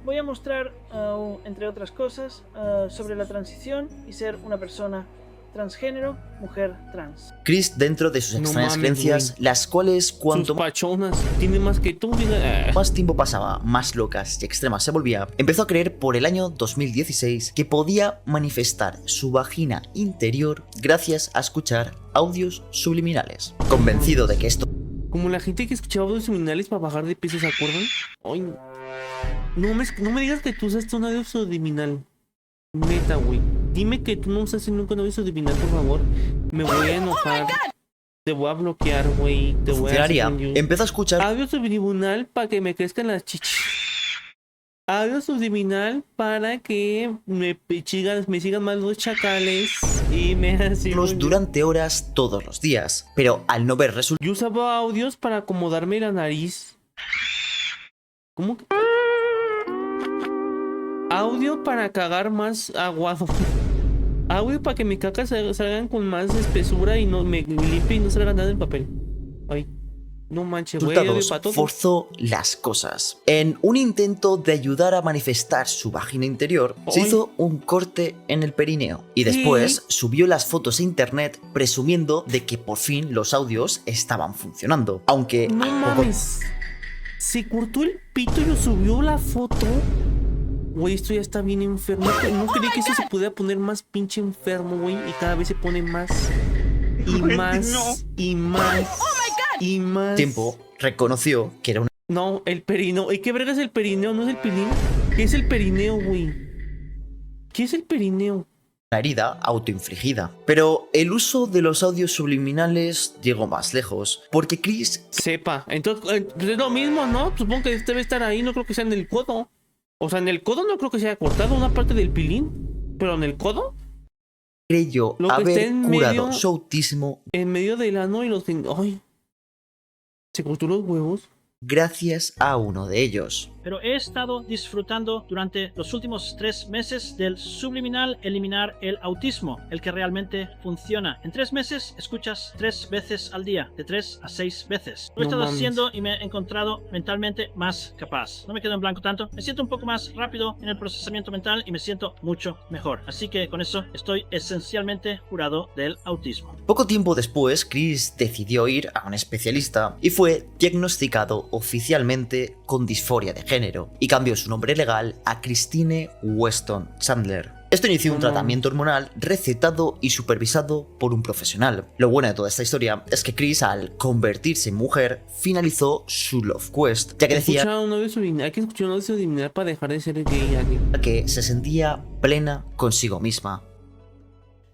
voy a mostrar, entre otras cosas, sobre la transición y ser una persona transgénero, mujer trans. Chris, dentro de sus extrañas creencias, las cuales cuanto tiene más que tú, más tiempo pasaba, más locas y extremas se volvía, empezó a creer por el año 2016 que podía manifestar su vagina interior gracias a escuchar audios subliminales. Convencido de que esto... Como la gente que escuchaba audios subliminales para bajar de peso, ¿se acuerdan? Ay, no me digas que tú usaste un audio subliminal. Neta, güey. Dime que tú no usaste nunca un audio subliminal, por favor. Me voy a enojar. Te voy a bloquear, güey. Te voy a hacer. Empezó a escuchar audio subliminal para que me crezcan las chichis. Audio subliminal para que me sigan más los chacales y me hacen durante horas todos los días. Pero al no ver resultados... Yo usaba audios para acomodarme la nariz. ¿Cómo que? Audio para cagar más aguado. Audio para que mis cacas salgan con más espesura y no me limpie y no salga nada del papel. Ay, no manches, güey. Forzó las cosas. En un intento de ayudar a manifestar su vagina interior, se hizo un corte en el perineo. Y después subió las fotos a internet presumiendo de que por fin los audios estaban funcionando. Aunque... No mames. Se cortó el pito y lo subió la foto. Güey, esto ya está bien enfermo. No creí que eso se pudiera poner más pinche enfermo, güey. Y cada vez se pone más. Y más. Y más. Y más. Tiempo reconoció que era una... No, el perineo. ¿Y qué verga es el perineo? ¿No es el pilín? ¿Qué es el perineo, güey? ¿Qué es el perineo? Una herida autoinfligida. Pero el uso de los audios subliminales llegó más lejos. Porque Chris... Sepa. Entonces, es lo mismo, ¿no? Supongo que debe estar ahí. No creo que sea en el codo. O sea, en el codo no creo que se haya cortado una parte del pilín, pero en el codo creyó haber curado su autismo en medio del ano y los... ¡Ay! Se cortó los huevos. Gracias a uno de ellos. Pero he estado disfrutando durante los últimos 3 meses del subliminal eliminar el autismo, el que realmente funciona. En 3 meses escuchas 3 veces al día, de 3 a 6 veces. Lo he estado haciendo y me he encontrado mentalmente más capaz. No me quedo en blanco tanto, me siento un poco más rápido en el procesamiento mental y me siento mucho mejor. Así que con eso estoy esencialmente curado del autismo. Poco tiempo después, Chris decidió ir a un especialista y fue diagnosticado oficialmente con disforia de género y cambió su nombre legal a Christine Weston Chandler. Esto inició un tratamiento hormonal recetado y supervisado por un profesional. Lo bueno de toda esta historia es que Chris, al convertirse en mujer, finalizó su Love Quest, ya que decía hay que escuchar un audio subliminal para dejar de ser gay. Que se sentía plena consigo misma.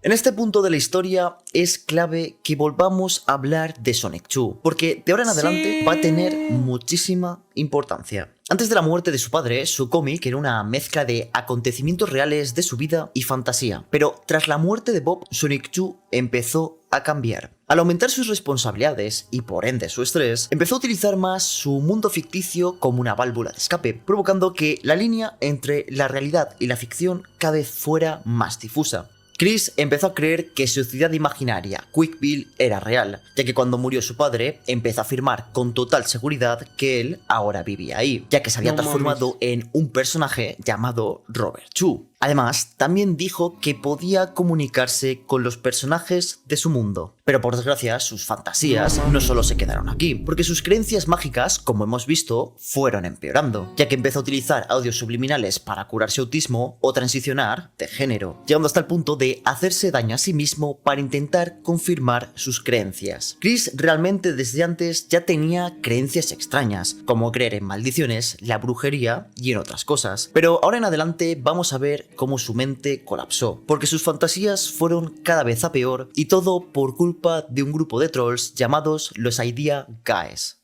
En este punto de la historia es clave que volvamos a hablar de Sonic 2, porque de ahora en adelante va a tener muchísima importancia. Antes de la muerte de su padre, su cómic era una mezcla de acontecimientos reales de su vida y fantasía, pero tras la muerte de Bob, Sonic 2 empezó a cambiar. Al aumentar sus responsabilidades y por ende su estrés, empezó a utilizar más su mundo ficticio como una válvula de escape, provocando que la línea entre la realidad y la ficción cada vez fuera más difusa. Chris empezó a creer que su ciudad imaginaria, Quickville, era real, ya que cuando murió su padre, empezó a afirmar con total seguridad que él ahora vivía ahí, ya que se había transformado en un personaje llamado Robert Chu. Además, también dijo que podía comunicarse con los personajes de su mundo. Pero por desgracia, sus fantasías no solo se quedaron aquí, porque sus creencias mágicas, como hemos visto, fueron empeorando, ya que empezó a utilizar audios subliminales para curarse autismo o transicionar de género, llegando hasta el punto de hacerse daño a sí mismo para intentar confirmar sus creencias. Chris realmente desde antes ya tenía creencias extrañas, como creer en maldiciones, la brujería y en otras cosas. Pero ahora en adelante vamos a ver cómo su mente colapsó, porque sus fantasías fueron cada vez a peor y todo por culpa de un grupo de trolls llamados los Idea Guys.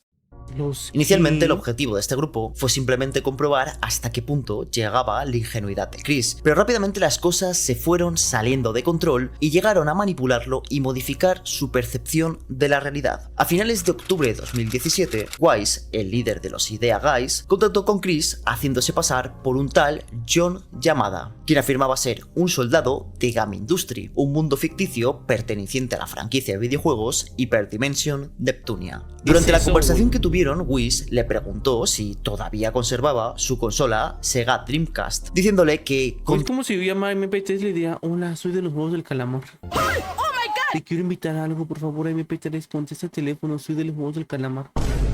Inicialmente el objetivo de este grupo fue simplemente comprobar hasta qué punto llegaba la ingenuidad de Chris, pero rápidamente las cosas se fueron saliendo de control y llegaron a manipularlo y modificar su percepción de la realidad. A finales de octubre de 2017, Wise, el líder de los Idea Guys, contactó con Chris haciéndose pasar por un tal John Yamada, quien afirmaba ser un soldado de Game Industry, un mundo ficticio perteneciente a la franquicia de videojuegos Hyperdimension Neptunia. Durante la conversación que tuvieron abrieron, Whis le preguntó si todavía conservaba su consola Sega Dreamcast, diciéndole que... Es como si yo llamara a MP3 y le diría: hola, soy de los juegos del calamar. Te quiero invitar a algo, por favor, MP3, contesta el teléfono, soy de los juegos del calamar.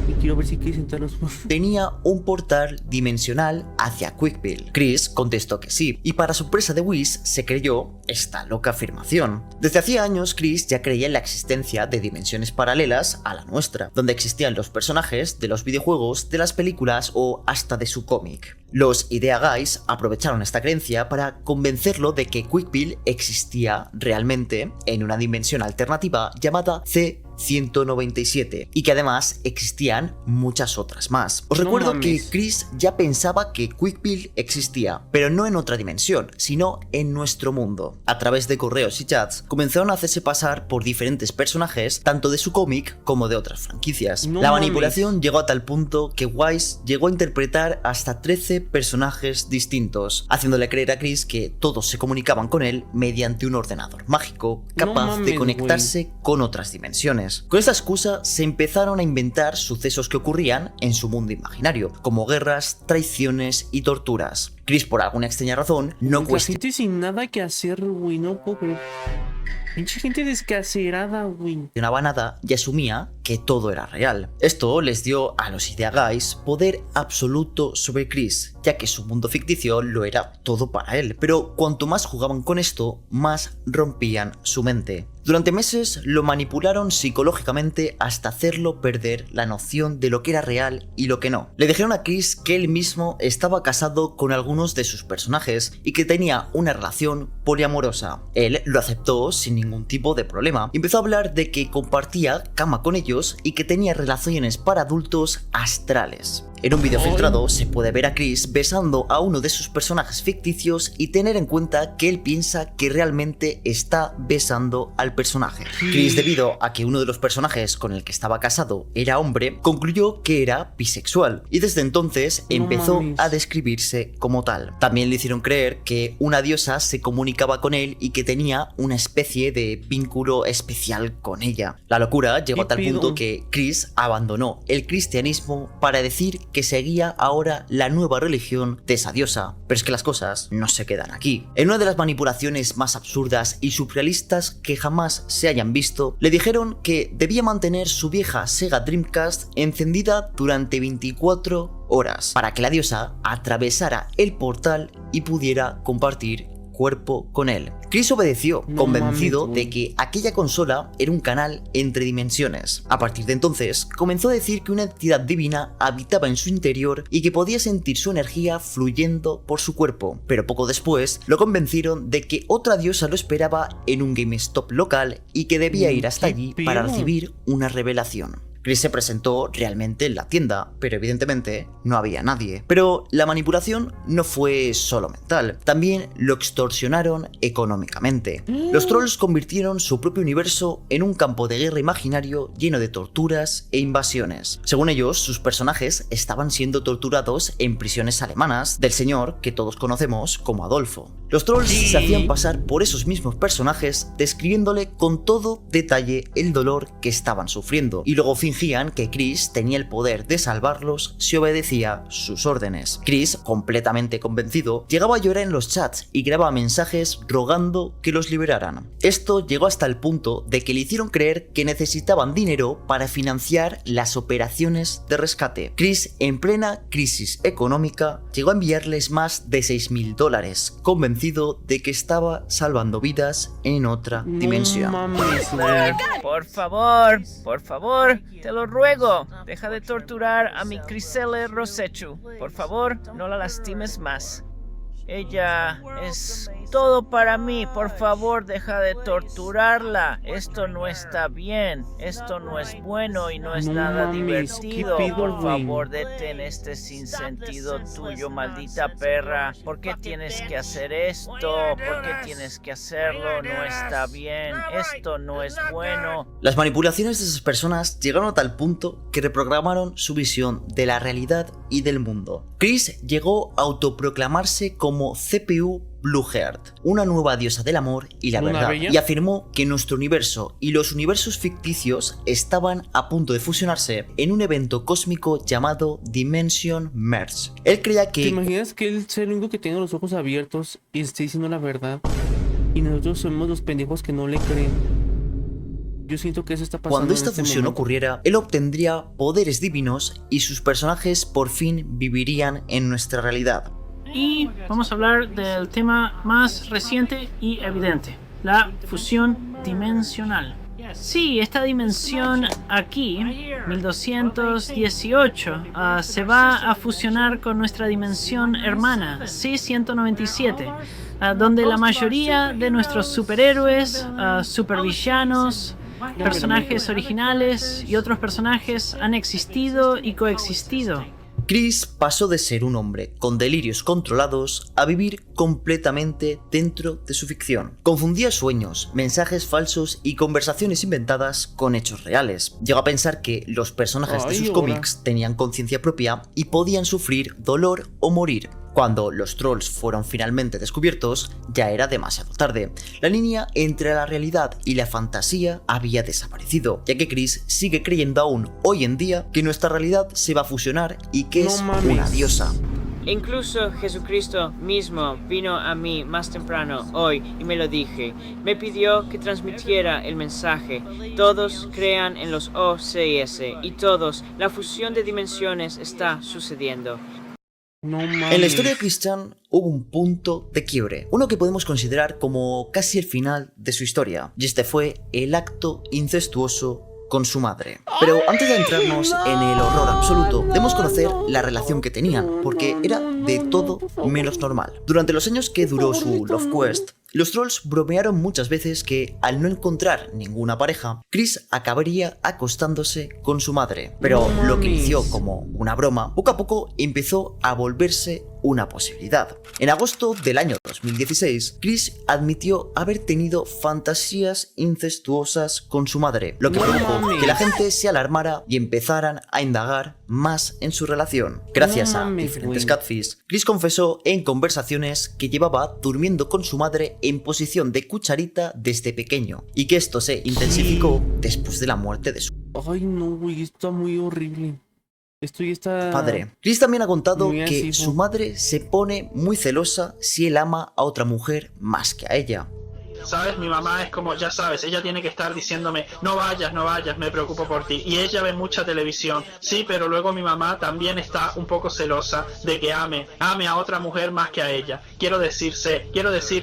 Y quiero ver si quieres entrar los juegos. Tenía un portal dimensional hacia Quickville. Chris contestó que sí, y para sorpresa de Whis se creyó esta loca afirmación. Desde hacía años, Chris ya creía en la existencia de dimensiones paralelas a la nuestra, donde existían los personajes de los videojuegos, de las películas o hasta de su cómic. Los Idea Guys aprovecharon esta creencia para convencerlo de que Quickville existía realmente en una dimensión alternativa llamada C-197 y que además existían muchas otras más. Os recuerdo que Chris ya pensaba que Quickville existía, pero no en otra dimensión, sino en nuestro mundo. A través de correos y chats comenzaron a hacerse pasar por diferentes personajes, tanto de su cómic como de otras franquicias. La manipulación llegó a tal punto que Wise llegó a interpretar hasta 13 personajes distintos, haciéndole creer a Chris que todos se comunicaban con él mediante un ordenador mágico capaz de conectarse con otras dimensiones. Con esta excusa se empezaron a inventar sucesos que ocurrían en su mundo imaginario, como guerras, traiciones y torturas. Chris, por alguna extraña razón, no cuestionaba. Gente sin nada que hacer, güey, no puedo creer. Pinche gente descacerada, güey. Nada y asumía que todo era real. Esto les dio a los Idea Guys poder absoluto sobre Chris, ya que su mundo ficticio lo era todo para él. Pero cuanto más jugaban con esto, más rompían su mente. Durante meses lo manipularon psicológicamente hasta hacerlo perder la noción de lo que era real y lo que no. Le dijeron a Chris que él mismo estaba casado con algunos de sus personajes y que tenía una relación poliamorosa. Él lo aceptó sin ningún tipo de problema. Empezó a hablar de que compartía cama con ellos y que tenía relaciones para adultos astrales. En un vídeo filtrado se puede ver a Chris besando a uno de sus personajes ficticios y tener en cuenta que él piensa que realmente está besando al personaje. Chris, debido a que uno de los personajes con el que estaba casado era hombre, concluyó que era bisexual y desde entonces empezó a describirse como tal. También le hicieron creer que una diosa se comunicaba con él y que tenía una especie de vínculo especial con ella. La locura llegó a tal punto que Chris abandonó el cristianismo para decir que seguía ahora la nueva religión de esa diosa. Pero es que las cosas no se quedan aquí. En una de las manipulaciones más absurdas y surrealistas que jamás se hayan visto, le dijeron que debía mantener su vieja Sega Dreamcast encendida durante 24 horas para que la diosa atravesara el portal y pudiera compartir cuerpo con él. Chris obedeció, convencido de que aquella consola era un canal entre dimensiones. A partir de entonces, comenzó a decir que una entidad divina habitaba en su interior y que podía sentir su energía fluyendo por su cuerpo. Pero poco después, lo convencieron de que otra diosa lo esperaba en un GameStop local y que debía ir hasta allí para recibir una revelación. Chris se presentó realmente en la tienda, pero evidentemente no había nadie. Pero la manipulación no fue solo mental, también lo extorsionaron económicamente. Los trolls convirtieron su propio universo en un campo de guerra imaginario lleno de torturas e invasiones. Según ellos, sus personajes estaban siendo torturados en prisiones alemanas del señor que todos conocemos como Adolfo. Los trolls se hacían pasar por esos mismos personajes, describiéndole con todo detalle el dolor que estaban sufriendo, y luego fingían que Chris tenía el poder de salvarlos si obedecía sus órdenes. Chris, completamente convencido, llegaba a llorar en los chats y grababa mensajes rogando que los liberaran. Esto llegó hasta el punto de que le hicieron creer que necesitaban dinero para financiar las operaciones de rescate. Chris, en plena crisis económica, llegó a enviarles más de $6.000, convencido de que estaba salvando vidas en otra dimensión. Por favor, te lo ruego, deja de torturar a mi Criselle Rosechu. Por favor, no la lastimes más. Ella es todo para mí. Por favor, deja de torturarla. Esto no está bien. Esto no es bueno y no es nada divertido. Por favor, detén este sinsentido tuyo, maldita perra. ¿Por qué tienes que hacer esto? ¿Por qué tienes que hacerlo? No está bien. Esto no es bueno. Las manipulaciones de esas personas llegaron a tal punto que reprogramaron su visión de la realidad y del mundo. Chris llegó a autoproclamarse como CPU Blueheart, una nueva diosa del amor y la verdad, y afirmó que nuestro universo y los universos ficticios estaban a punto de fusionarse en un evento cósmico llamado Dimension Merge. Él creía que... ¿Te imaginas que él sea el único que tenga los ojos abiertos y esté diciendo la verdad? Y nosotros somos los pendejos que no le creen. Yo siento que eso está pasando. Cuando esta fusión ocurriera, él obtendría poderes divinos y sus personajes por fin vivirían en nuestra realidad. Y vamos a hablar del tema más reciente y evidente, la fusión dimensional. Sí, esta dimensión aquí, 1218, se va a fusionar con nuestra dimensión hermana, C197, donde la mayoría de nuestros superhéroes, supervillanos, personajes originales y otros personajes han existido y coexistido. Chris pasó de ser un hombre con delirios controlados a vivir completamente dentro de su ficción. Confundía sueños, mensajes falsos y conversaciones inventadas con hechos reales. Llegó a pensar que los personajes de sus cómics tenían conciencia propia y podían sufrir dolor o morir. Cuando los trolls fueron finalmente descubiertos, ya era demasiado tarde. La línea entre la realidad y la fantasía había desaparecido, ya que Chris sigue creyendo aún hoy en día que nuestra realidad se va a fusionar y que es una diosa. Incluso Jesucristo mismo vino a mí más temprano hoy y me lo dije. Me pidió que transmitiera el mensaje. Todos crean en los OCS y todos, la fusión de dimensiones está sucediendo. En la historia de Christian hubo un punto de quiebre, uno que podemos considerar como casi el final de su historia, y este fue el acto incestuoso con su madre. Pero antes de adentrarnos en el horror absoluto, debemos conocer la relación que tenían, porque era de todo menos normal. Durante los años que duró su Love Quest, los trolls bromearon muchas veces que, al no encontrar ninguna pareja, Chris acabaría acostándose con su madre. Pero lo que inició como una broma, poco a poco empezó a volverse una posibilidad. En agosto del año 2016, Chris admitió haber tenido fantasías incestuosas con su madre, lo que provocó que la gente se alarmara y empezaran a indagar más en su relación. Gracias a diferentes catfish, Chris confesó en conversaciones que llevaba durmiendo con su madre en posición de cucharita desde pequeño, y que esto se intensificó después de la muerte de su Ay, no, güey, está muy horrible. Esto ya está... padre. Chris también ha contado que su madre se pone muy celosa si él ama a otra mujer más que a ella. ¿Sabes? Mi mamá es como, ya sabes, ella tiene que estar diciéndome, no vayas, me preocupo por ti. Y ella ve mucha televisión, sí, pero luego mi mamá también está un poco celosa de que ame a otra mujer más que a ella. Quiero decir,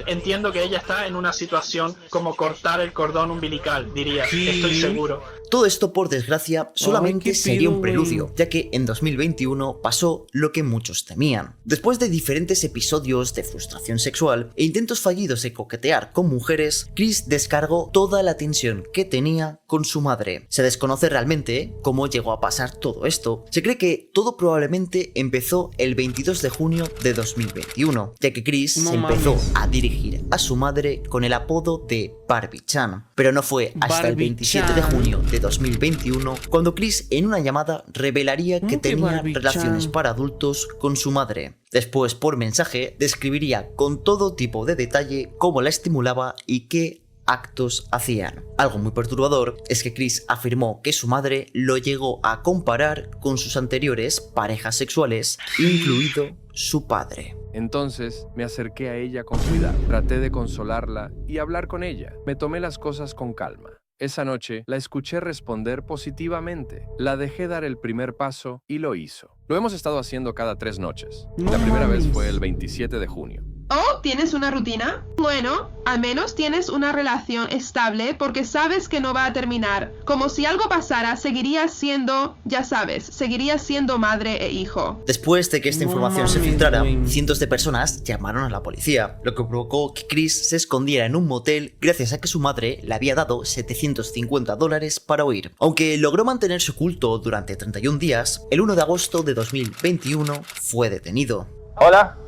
entiendo que ella está en una situación como cortar el cordón umbilical, diría, estoy seguro. Todo esto, por desgracia, solamente sería un preludio, ya que en 2021 pasó lo que muchos temían. Después de diferentes episodios de frustración sexual e intentos fallidos de coquetear con mujeres, Chris descargó toda la tensión que tenía con su madre. Se desconoce realmente cómo llegó a pasar todo esto. Se cree que todo probablemente empezó el 22 de junio de 2021, ya que Chris se empezó a dirigir a su madre con el apodo de Barbie-chan. Pero no fue hasta el 27 de junio de 2021 cuando Chris en una llamada revelaría que tenía relaciones para adultos con su madre. Después, por mensaje, describiría con todo tipo de detalle cómo la estimulaba y qué actos hacían. Algo muy perturbador es que Chris afirmó que su madre lo llegó a comparar con sus anteriores parejas sexuales, incluido su padre. Entonces me acerqué a ella con cuidado, traté de consolarla y hablar con ella. Me tomé las cosas con calma. Esa noche la escuché responder positivamente. La dejé dar el primer paso y lo hizo. Lo hemos estado haciendo cada 3 noches. La primera vez fue el 27 de junio. ¿Oh, tienes una rutina? Bueno, al menos tienes una relación estable porque sabes que no va a terminar. Como si algo pasara, seguirías siendo, ya sabes, seguirías siendo madre e hijo. Después de que esta información se filtrara, cientos de personas llamaron a la policía, lo que provocó que Chris se escondiera en un motel gracias a que su madre le había dado $750 para huir. Aunque logró mantenerse oculto durante 31 días, el 1 de agosto de 2021 fue detenido. Hola.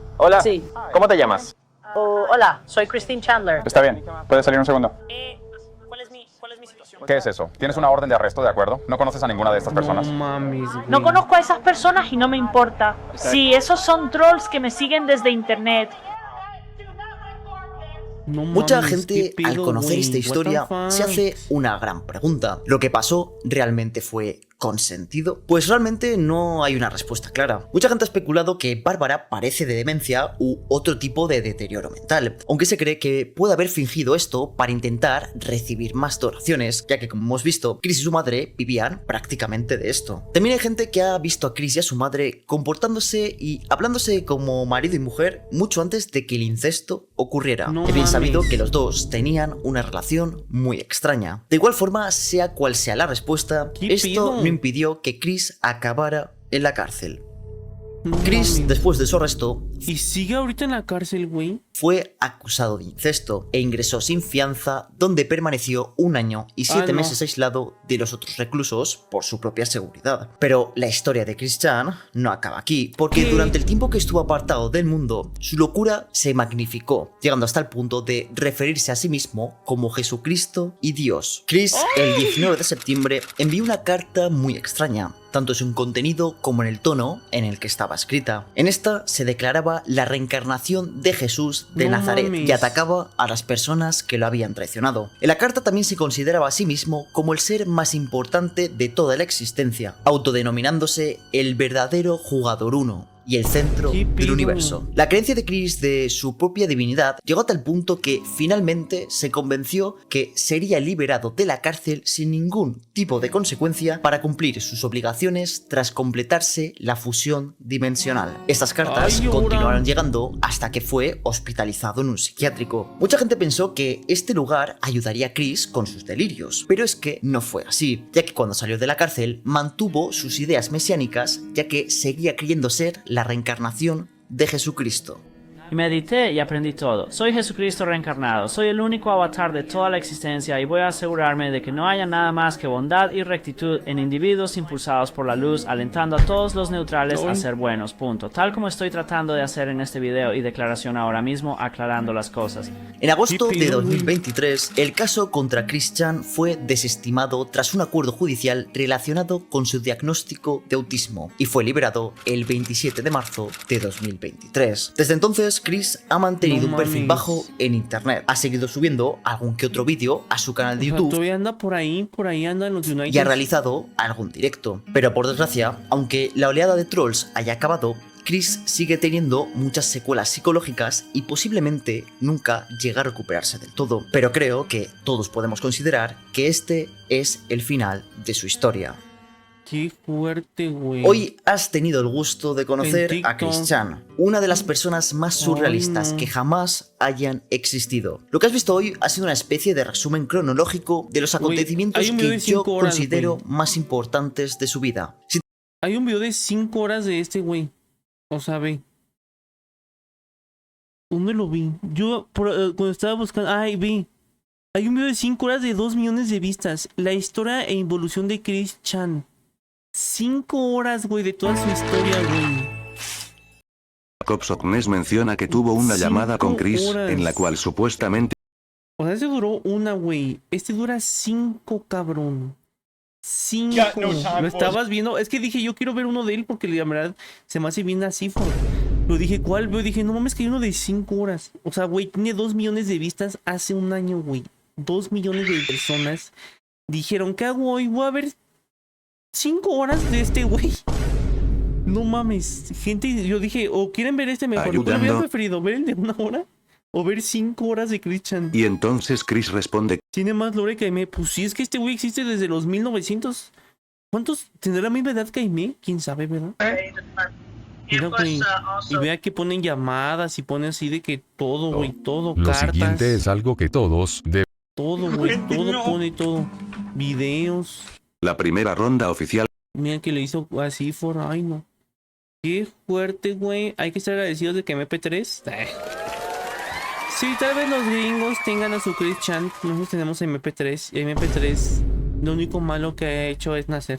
Sí. ¿Cómo te llamas? Hola, soy Christine Chandler. Está bien. ¿Puedes salir un segundo? ¿Cuál es mi situación? ¿Qué es eso? Tienes una orden de arresto, ¿de acuerdo? No conoces a ninguna de estas personas. No conozco a esas personas y no me importa. Sí, esos son trolls que me siguen desde internet. No Mucha mames, gente, ¿qué pedo, al conocer güey? esta What the historia, fuck? se hace una gran pregunta. ¿Lo que pasó realmente fue consentido? Pues realmente no hay una respuesta clara. Mucha gente ha especulado que Bárbara padece de demencia u otro tipo de deterioro mental, aunque se cree que puede haber fingido esto para intentar recibir más donaciones, ya que como hemos visto, Chris y su madre vivían prácticamente de esto. También hay gente que ha visto a Chris y a su madre comportándose y hablándose como marido y mujer mucho antes de que el incesto ocurriera. No Es bien sabido mames. que los dos tenían una relación muy extraña. De igual forma, sea cual sea la respuesta, ¿Qué esto pedo? no impidió que Chris acabara en la cárcel. No Chris, mames. después de su arresto, Y sigue ahorita en la cárcel, güey. fue acusado de incesto e ingresó sin fianza, donde permaneció 1 año y 7 no. meses aislado de los otros reclusos por su propia seguridad. Pero la historia de Chris Chan no acaba aquí, porque ¿Qué? durante el tiempo que estuvo apartado del mundo, su locura se magnificó, llegando hasta el punto de referirse a sí mismo como Jesucristo y Dios. Chris, el 19 de septiembre, envió una carta muy extraña, tanto en su contenido como en el tono en el que estaba escrita. En esta se declaraba la reencarnación de Jesús de No Nazaret mames. y atacaba a las personas que lo habían traicionado. En la carta también se consideraba a sí mismo como el ser más importante de toda la existencia, autodenominándose el verdadero jugador uno y el centro ¿Qué del pedo? universo. La creencia de Chris de su propia divinidad llegó a tal punto que finalmente se convenció que sería liberado de la cárcel sin ningún tipo de consecuencia para cumplir sus obligaciones tras completarse la fusión dimensional. Estas cartas Ay, ahora. continuaron llegando hasta que fue hospitalizado en un psiquiátrico. Mucha gente pensó que este lugar ayudaría a Chris con sus delirios, pero es que no fue así, ya que cuando salió de la cárcel mantuvo sus ideas mesiánicas, ya que seguía creyendo ser la reencarnación de Jesucristo. Y medité y aprendí todo. Soy Jesucristo reencarnado, soy el único avatar de toda la existencia y voy a asegurarme de que no haya nada más que bondad y rectitud en individuos impulsados por la luz, alentando a todos los neutrales a ser buenos, punto. Tal como estoy tratando de hacer en este video y declaración ahora mismo, aclarando las cosas. En agosto ¿Qué de pedo, güey? 2023, el caso contra Chris Chan fue desestimado tras un acuerdo judicial relacionado con su diagnóstico de autismo y fue liberado el 27 de marzo de 2023. Desde entonces, Chris ha mantenido No un perfil mames. bajo en internet, ha seguido subiendo algún que otro vídeo a su canal de O sea, YouTube todavía anda por ahí anda en los United. y ha realizado algún directo. Pero por desgracia, aunque la oleada de trolls haya acabado, Chris sigue teniendo muchas secuelas psicológicas y posiblemente nunca llegue a recuperarse del todo. Pero creo que todos podemos considerar que este es el final de su historia. Qué fuerte, güey. Hoy has tenido el gusto de conocer En a Chris TikTok. Chan, una de las personas más surrealistas Ay, no. que jamás hayan existido. Lo que has visto hoy ha sido una especie de resumen cronológico de los Güey, acontecimientos hay un video que de yo 5 horas, considero güey. más importantes de su vida. Si Hay un video de 5 horas de este güey. O sea, ve. ¿Dónde lo vi? Yo cuando estaba buscando... Ay, vi. Hay un video de 5 horas de 2 millones de vistas. La historia e evolución de Chris Chan. 5 horas, güey, de toda su historia, güey. Jacob Soknes menciona que tuvo una 5 llamada con Chris, horas. en la cual supuestamente O sea, ese duró una, güey. Este dura 5, cabrón. 5. Got no time, Lo estabas viendo. Es que dije, yo quiero ver uno de él porque la verdad se me hace bien así. Lo dije, ¿cuál? Yo dije, no mames, que hay uno de 5 horas. O sea, güey, tiene 2 millones de vistas hace un año, güey. 2 millones de personas dijeron, ¿qué hago hoy? Voy a ver 5 horas de este güey. No mames. Gente, yo dije, o quieren ver este mejor. Yo hubiera Ayudando. preferido ver el de 1 hora o ver 5 horas de Chris Chan. y entonces Chris responde Tiene más lore que Aimee. Pues sí, es que este güey existe desde los 1900. ¿Cuántos tendrá la misma edad que Aimee? ¿Quién sabe, verdad? Mira, güey. Y vea que ponen llamadas y ponen así de que todo, güey, todo, Lo cartas. siguiente es algo que todos Todo, güey, todo pone todo. Videos. la primera ronda oficial. Mira que le hizo así for... Ay, no. Qué fuerte, güey. Hay que estar agradecidos de que MP3... Sí, tal vez los gringos tengan a su Chris Chan. Nosotros tenemos MP3. Y MP3, lo único malo que ha hecho es nacer.